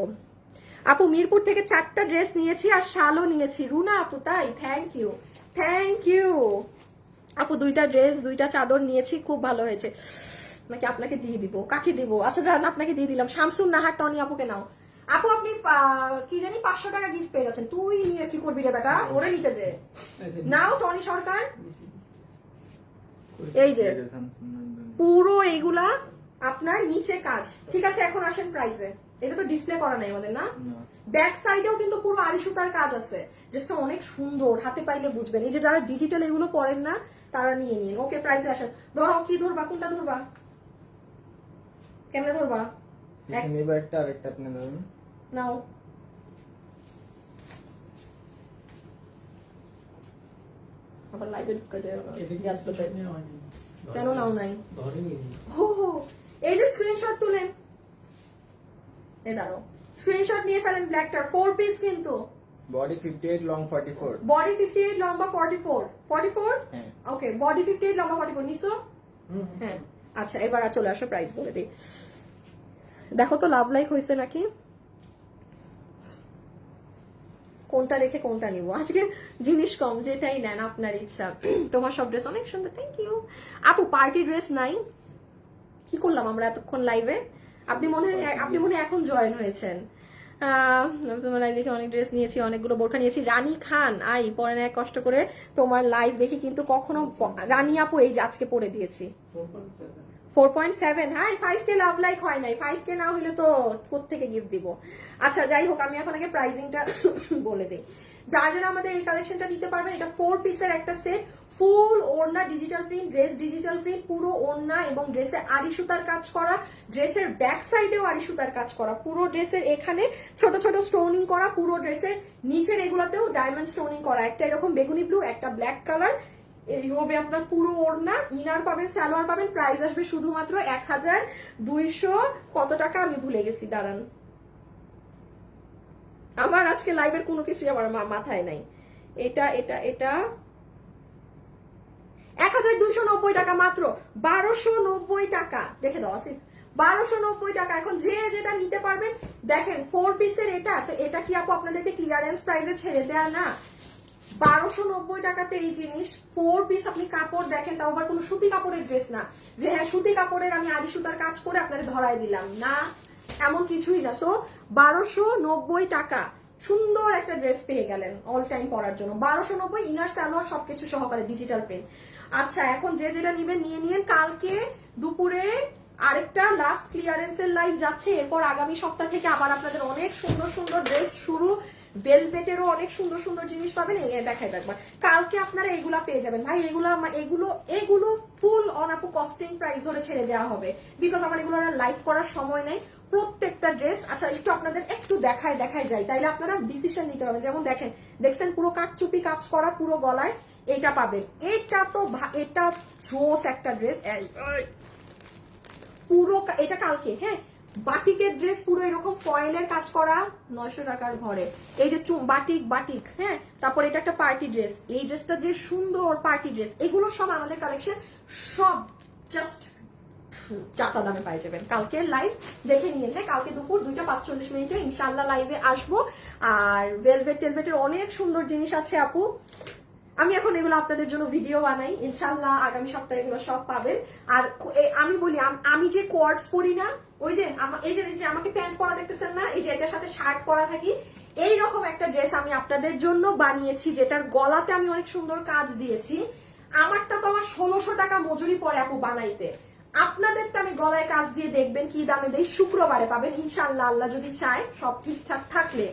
আপু মিরপুর থেকে 4টা ড্রেস নিয়েছি আর শালও নিয়েছি। রুনা আপু, তাই? থ্যাংক ইউ থ্যাংক ইউ আপু। 2টা ড্রেস 2টা চাদর নিয়েছি, খুব ভালো হয়েছে। নাকি আপনাকে দিয়ে দিব? কাকে দিব? আচ্ছা জান, আপনাকে দিয়ে দিলাম। শামসুন নাহার টনি আপুকে নাও। আপু আপনি কি জানি 500 টাকা গিফট পেয়ে যাচ্ছেন। তুই নিয়ে কি করবি রে বেটা? ওরে নিতে দে। নাও টনি সরকার। এই যে পুরো এইগুলা আপনার নিচে কাজ, ঠিক আছে। এখন আসেন প্রাইসে। এটা তো ডিসপ্লে করা নাই আমাদের, না? ব্যাক সাইডেও কিন্তু পুরো আড়ি সুতার কাজ আছে। ড্রেসটা অনেক সুন্দর, হাতে পাইলে বুঝবেন। এই যে যারা ডিজিটাল এগুলো পড়েন না তারা নিয়ে নিন। ওকে প্রাইসে আসেন। ধরো কি ধরবা, কোনটা ধরবা, কেমনে ধরবা? নিবা একটা, আর একটা আপনি ধরুন। নাও আবার লাইভে ঢুকে যায় কেন? নাও নাই। এই যে স্ক্রিনশট তুলেন, এই দাঁড়ো, স্ক্রিনশট নিয়ে ফেলেন। ব্ল্যাকটার 4 পিস কিন্তু। Body 58, long 44। বডি 58, লম্বা 44। 44? হ্যাঁ। ওকে, বডি 58, লম্বা 44 নিছো? হ্যাঁ আচ্ছা, এবার চলে আসো, প্রাইস বলে দিই। দেখো তো লাভ লাইক হয়েছে নাকি, কোনটা রেখে কোনটা নিব। আজকে জিনিস কম, যেটাই নেন আপনার ইচ্ছা। তোমার সব ড্রেস অনেক সুন্দর, থ্যাংক ইউ আপু। পার্টি ড্রেস নাই? কি করলাম আমরা এতক্ষণ লাইভে? আপনি মনে হয় এখন জয়েন হয়েছেন। তোমার লাইভ দেখে অনেক ড্রেস নিয়েছি, অনেকগুলো বোরখা নিয়েছি। রানী খান আই পরে না, কষ্ট করে তোমার লাইভ দেখি কিন্তু কখনো। রানী আপু এই যে আজকে পরে দিয়েছি, 4.7 হ্যাঁ 5K লাভ লাইক হয় নাই, 5K না হলে তো কোত্থেকে গিফট দিব। আচ্ছা যাই হোক, আমি এখন আগে প্রাইসিংটা বলে দিই। যারা আমাদের এই কালেকশনটা নিতে পারবেন, এটা 4 পিসের একটা সেট, ফুল ওড়না digital print, dress digital print, পুরো ওড়না এবং ড্রেসে আড়ি সুতার কাজ করা, ড্রেসের ব্যাক সাইডেও আড়ি সুতার কাজ করা, পুরো ড্রেসের এখানে ছোট ছোট স্টোনিং করা, পুরো ড্রেসের নিচের এগুলাতেও ডায়মন্ড স্টোনিং করা, একটা এরকম বেগুনি ব্লু, একটা ব্ল্যাক কালার। এই হবে আপনার পুরো ওড়না, ইনার পাবেন, সালোয়ার পাবেন। প্রাইস আসবে শুধুমাত্র 1200 কত টাকা আমি ভুলে গেছি, দাঁড়ান, আমার আজকে লাইভের কোনো কিছুই আমার মাথায় নাই। এটা 1290 টাকা, মাত্র 1290 টাকা। দেখে দাও আসিফ, 1290 টাকা। এখন যে যেটা নিতে পারবেন, দেখেন 4 পিসের এটা, তো এটা কি আপু আপনাদেরকে ক্লিয়ারেন্স প্রাইসে ছেড়ে দেয়া না? 1290 টাকাতে এই জিনিস 4 পিস। আপনি কাপড় দেখেন, তাও আবার কোনো সুতি কাপড়ের ড্রেস না যে হ্যাঁ সুতি কাপড়ের আমি আড়ি সুতার কাজ করে আপনাদের ধরাই দিলাম, না এমন কিছুই না। সো 1290 টাকা সুন্দর একটা ড্রেস পেয়ে গেলেন অল টাইম পরার জন্য। 1290 ইনার সালোয়ার সবকিছু সহকারে ডিজিটাল প্রিন্ট। আচ্ছা এখন যে যেটা নিবেন নিয়ে নিয়েন। কালকে দুপুরে আরেকটা লাস্ট ক্লিয়ারেন্সের লাইভ যাচ্ছে, এরপর আগামী সপ্তাহ থেকে আবার আপনাদের অনেক সুন্দর সুন্দর ড্রেস শুরু। ভেলভেটেরও অনেক সুন্দর সুন্দর জিনিস পাবেন, এই দেখাই একবার। কালকে আপনারা এগুলা পেয়ে যাবেন ভাই, এগুলো ফুল অন আপু কস্টিং প্রাইস ধরে ছেড়ে দেওয়া হবে, বিকজ আমার এগুলো লাইভ করার সময় নেই প্রত্যেকটা ড্রেস। আচ্ছা একটু আপনাদের একটু দেখায় যাই, তাইলে আপনারা ডিসিশন নিতে পারবেন। যেমন দেখছেন পুরো কাটচুপি কাজ করা, পুরো গলায় এটা পাবেন। এটা জোস একটা ড্রেস, পুরো এটা কালকে হ্যাঁ বাটিকের ড্রেস, পুরো এরকম ফয়েলের কাজ করা, 900 টাকার ঘরে। এই যে বাটিক হ্যাঁ। তারপর এটা একটা পার্টি ড্রেস, এই ড্রেসটা যে সুন্দর পার্টি ড্রেস, এগুলো সব আমাদের কালেকশন, সব জাস্ট চাতা দামে পাই যাবেন। কালকে লাইভ দেখে নিয়ে হ্যাঁ, কালকে দুপুর 2:45 ইনশাল্লাহ লাইভে আসবো। আর টেলভেটের অনেক সুন্দর জিনিস আছে আপু, আমি এখন এগুলো আপনাদের জন্য ভিডিও বানাই, ইনশাল্লাহ আগামী সপ্তাহে এগুলো সব পাবেন। আর আমি বলি, আমি যে কোয়ার্টস পরি না, ওই যে এই যে আমাকে প্যান্ট পরা দেখতেছেন না, এই যে এটার সাথে শার্ট পরা থাকি, এইরকম একটা ড্রেস আমি আপনাদের জন্য বানিয়েছি, যেটার গলাতে আমি অনেক সুন্দর কাজ দিয়েছি। আমারটা তো আমার 1600 টাকা মজুরি পড়ে আপু বানাইতে, আপনাদেরটা আমি গলায় কাজ দিয়ে দেখবেন কি দামে দেই, শুক্রবারে পাবেন ইনশাল্লাহ, আল্লাহ যদি চায় সব ঠিকঠাক থাকলে।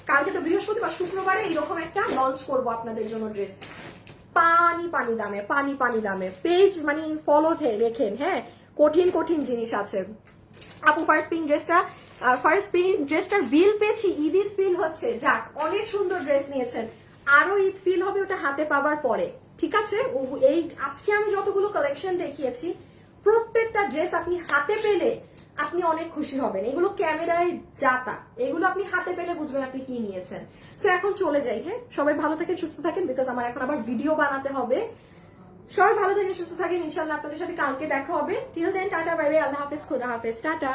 কালকে তো বৃহস্পতিবার, শুক্রবারে এইরকম একটা লঞ্চ করব আপনাদের জন্য ড্রেস, পানি দামে পেজ মানে ফলো রেখেন হ্যাঁ, কঠিন জিনিস আছে আপু। ফার্স্ট পিঙ্ক ড্রেসটার বিল পেয়েছি, ঈদ ফিল হচ্ছে, যাক অনেক সুন্দর ড্রেস নিয়েছেন, আরো ঈদ ফিল হবে ওটা হাতে পাওয়ার পরে, ঠিক আছে। এই আজকে আমি যতগুলো কালেকশন দেখিয়েছি, প্রত্যেকটা ড্রেস আপনি হাতে পেলে আপনি অনেক খুশি হবেন। এগুলো ক্যামেরায় যাতা, এগুলো আপনি হাতে পেলে বুঝবেন আপনি কি নিয়েছেন। সো এখন চলে যাই হ্যাঁ, সবাই ভালো থাকেন সুস্থ থাকেন, বিকজ আমার এখন আবার ভিডিও বানাতে হবে। সবাই ভালো থাকেন সুস্থ থাকেন, ইনশাল্লাহ আপনাদের সাথে কালকে দেখা হবে। Till then tata, bye bye, আল্লাহ হাফেজ, খোদা হাফেজ, টাটা।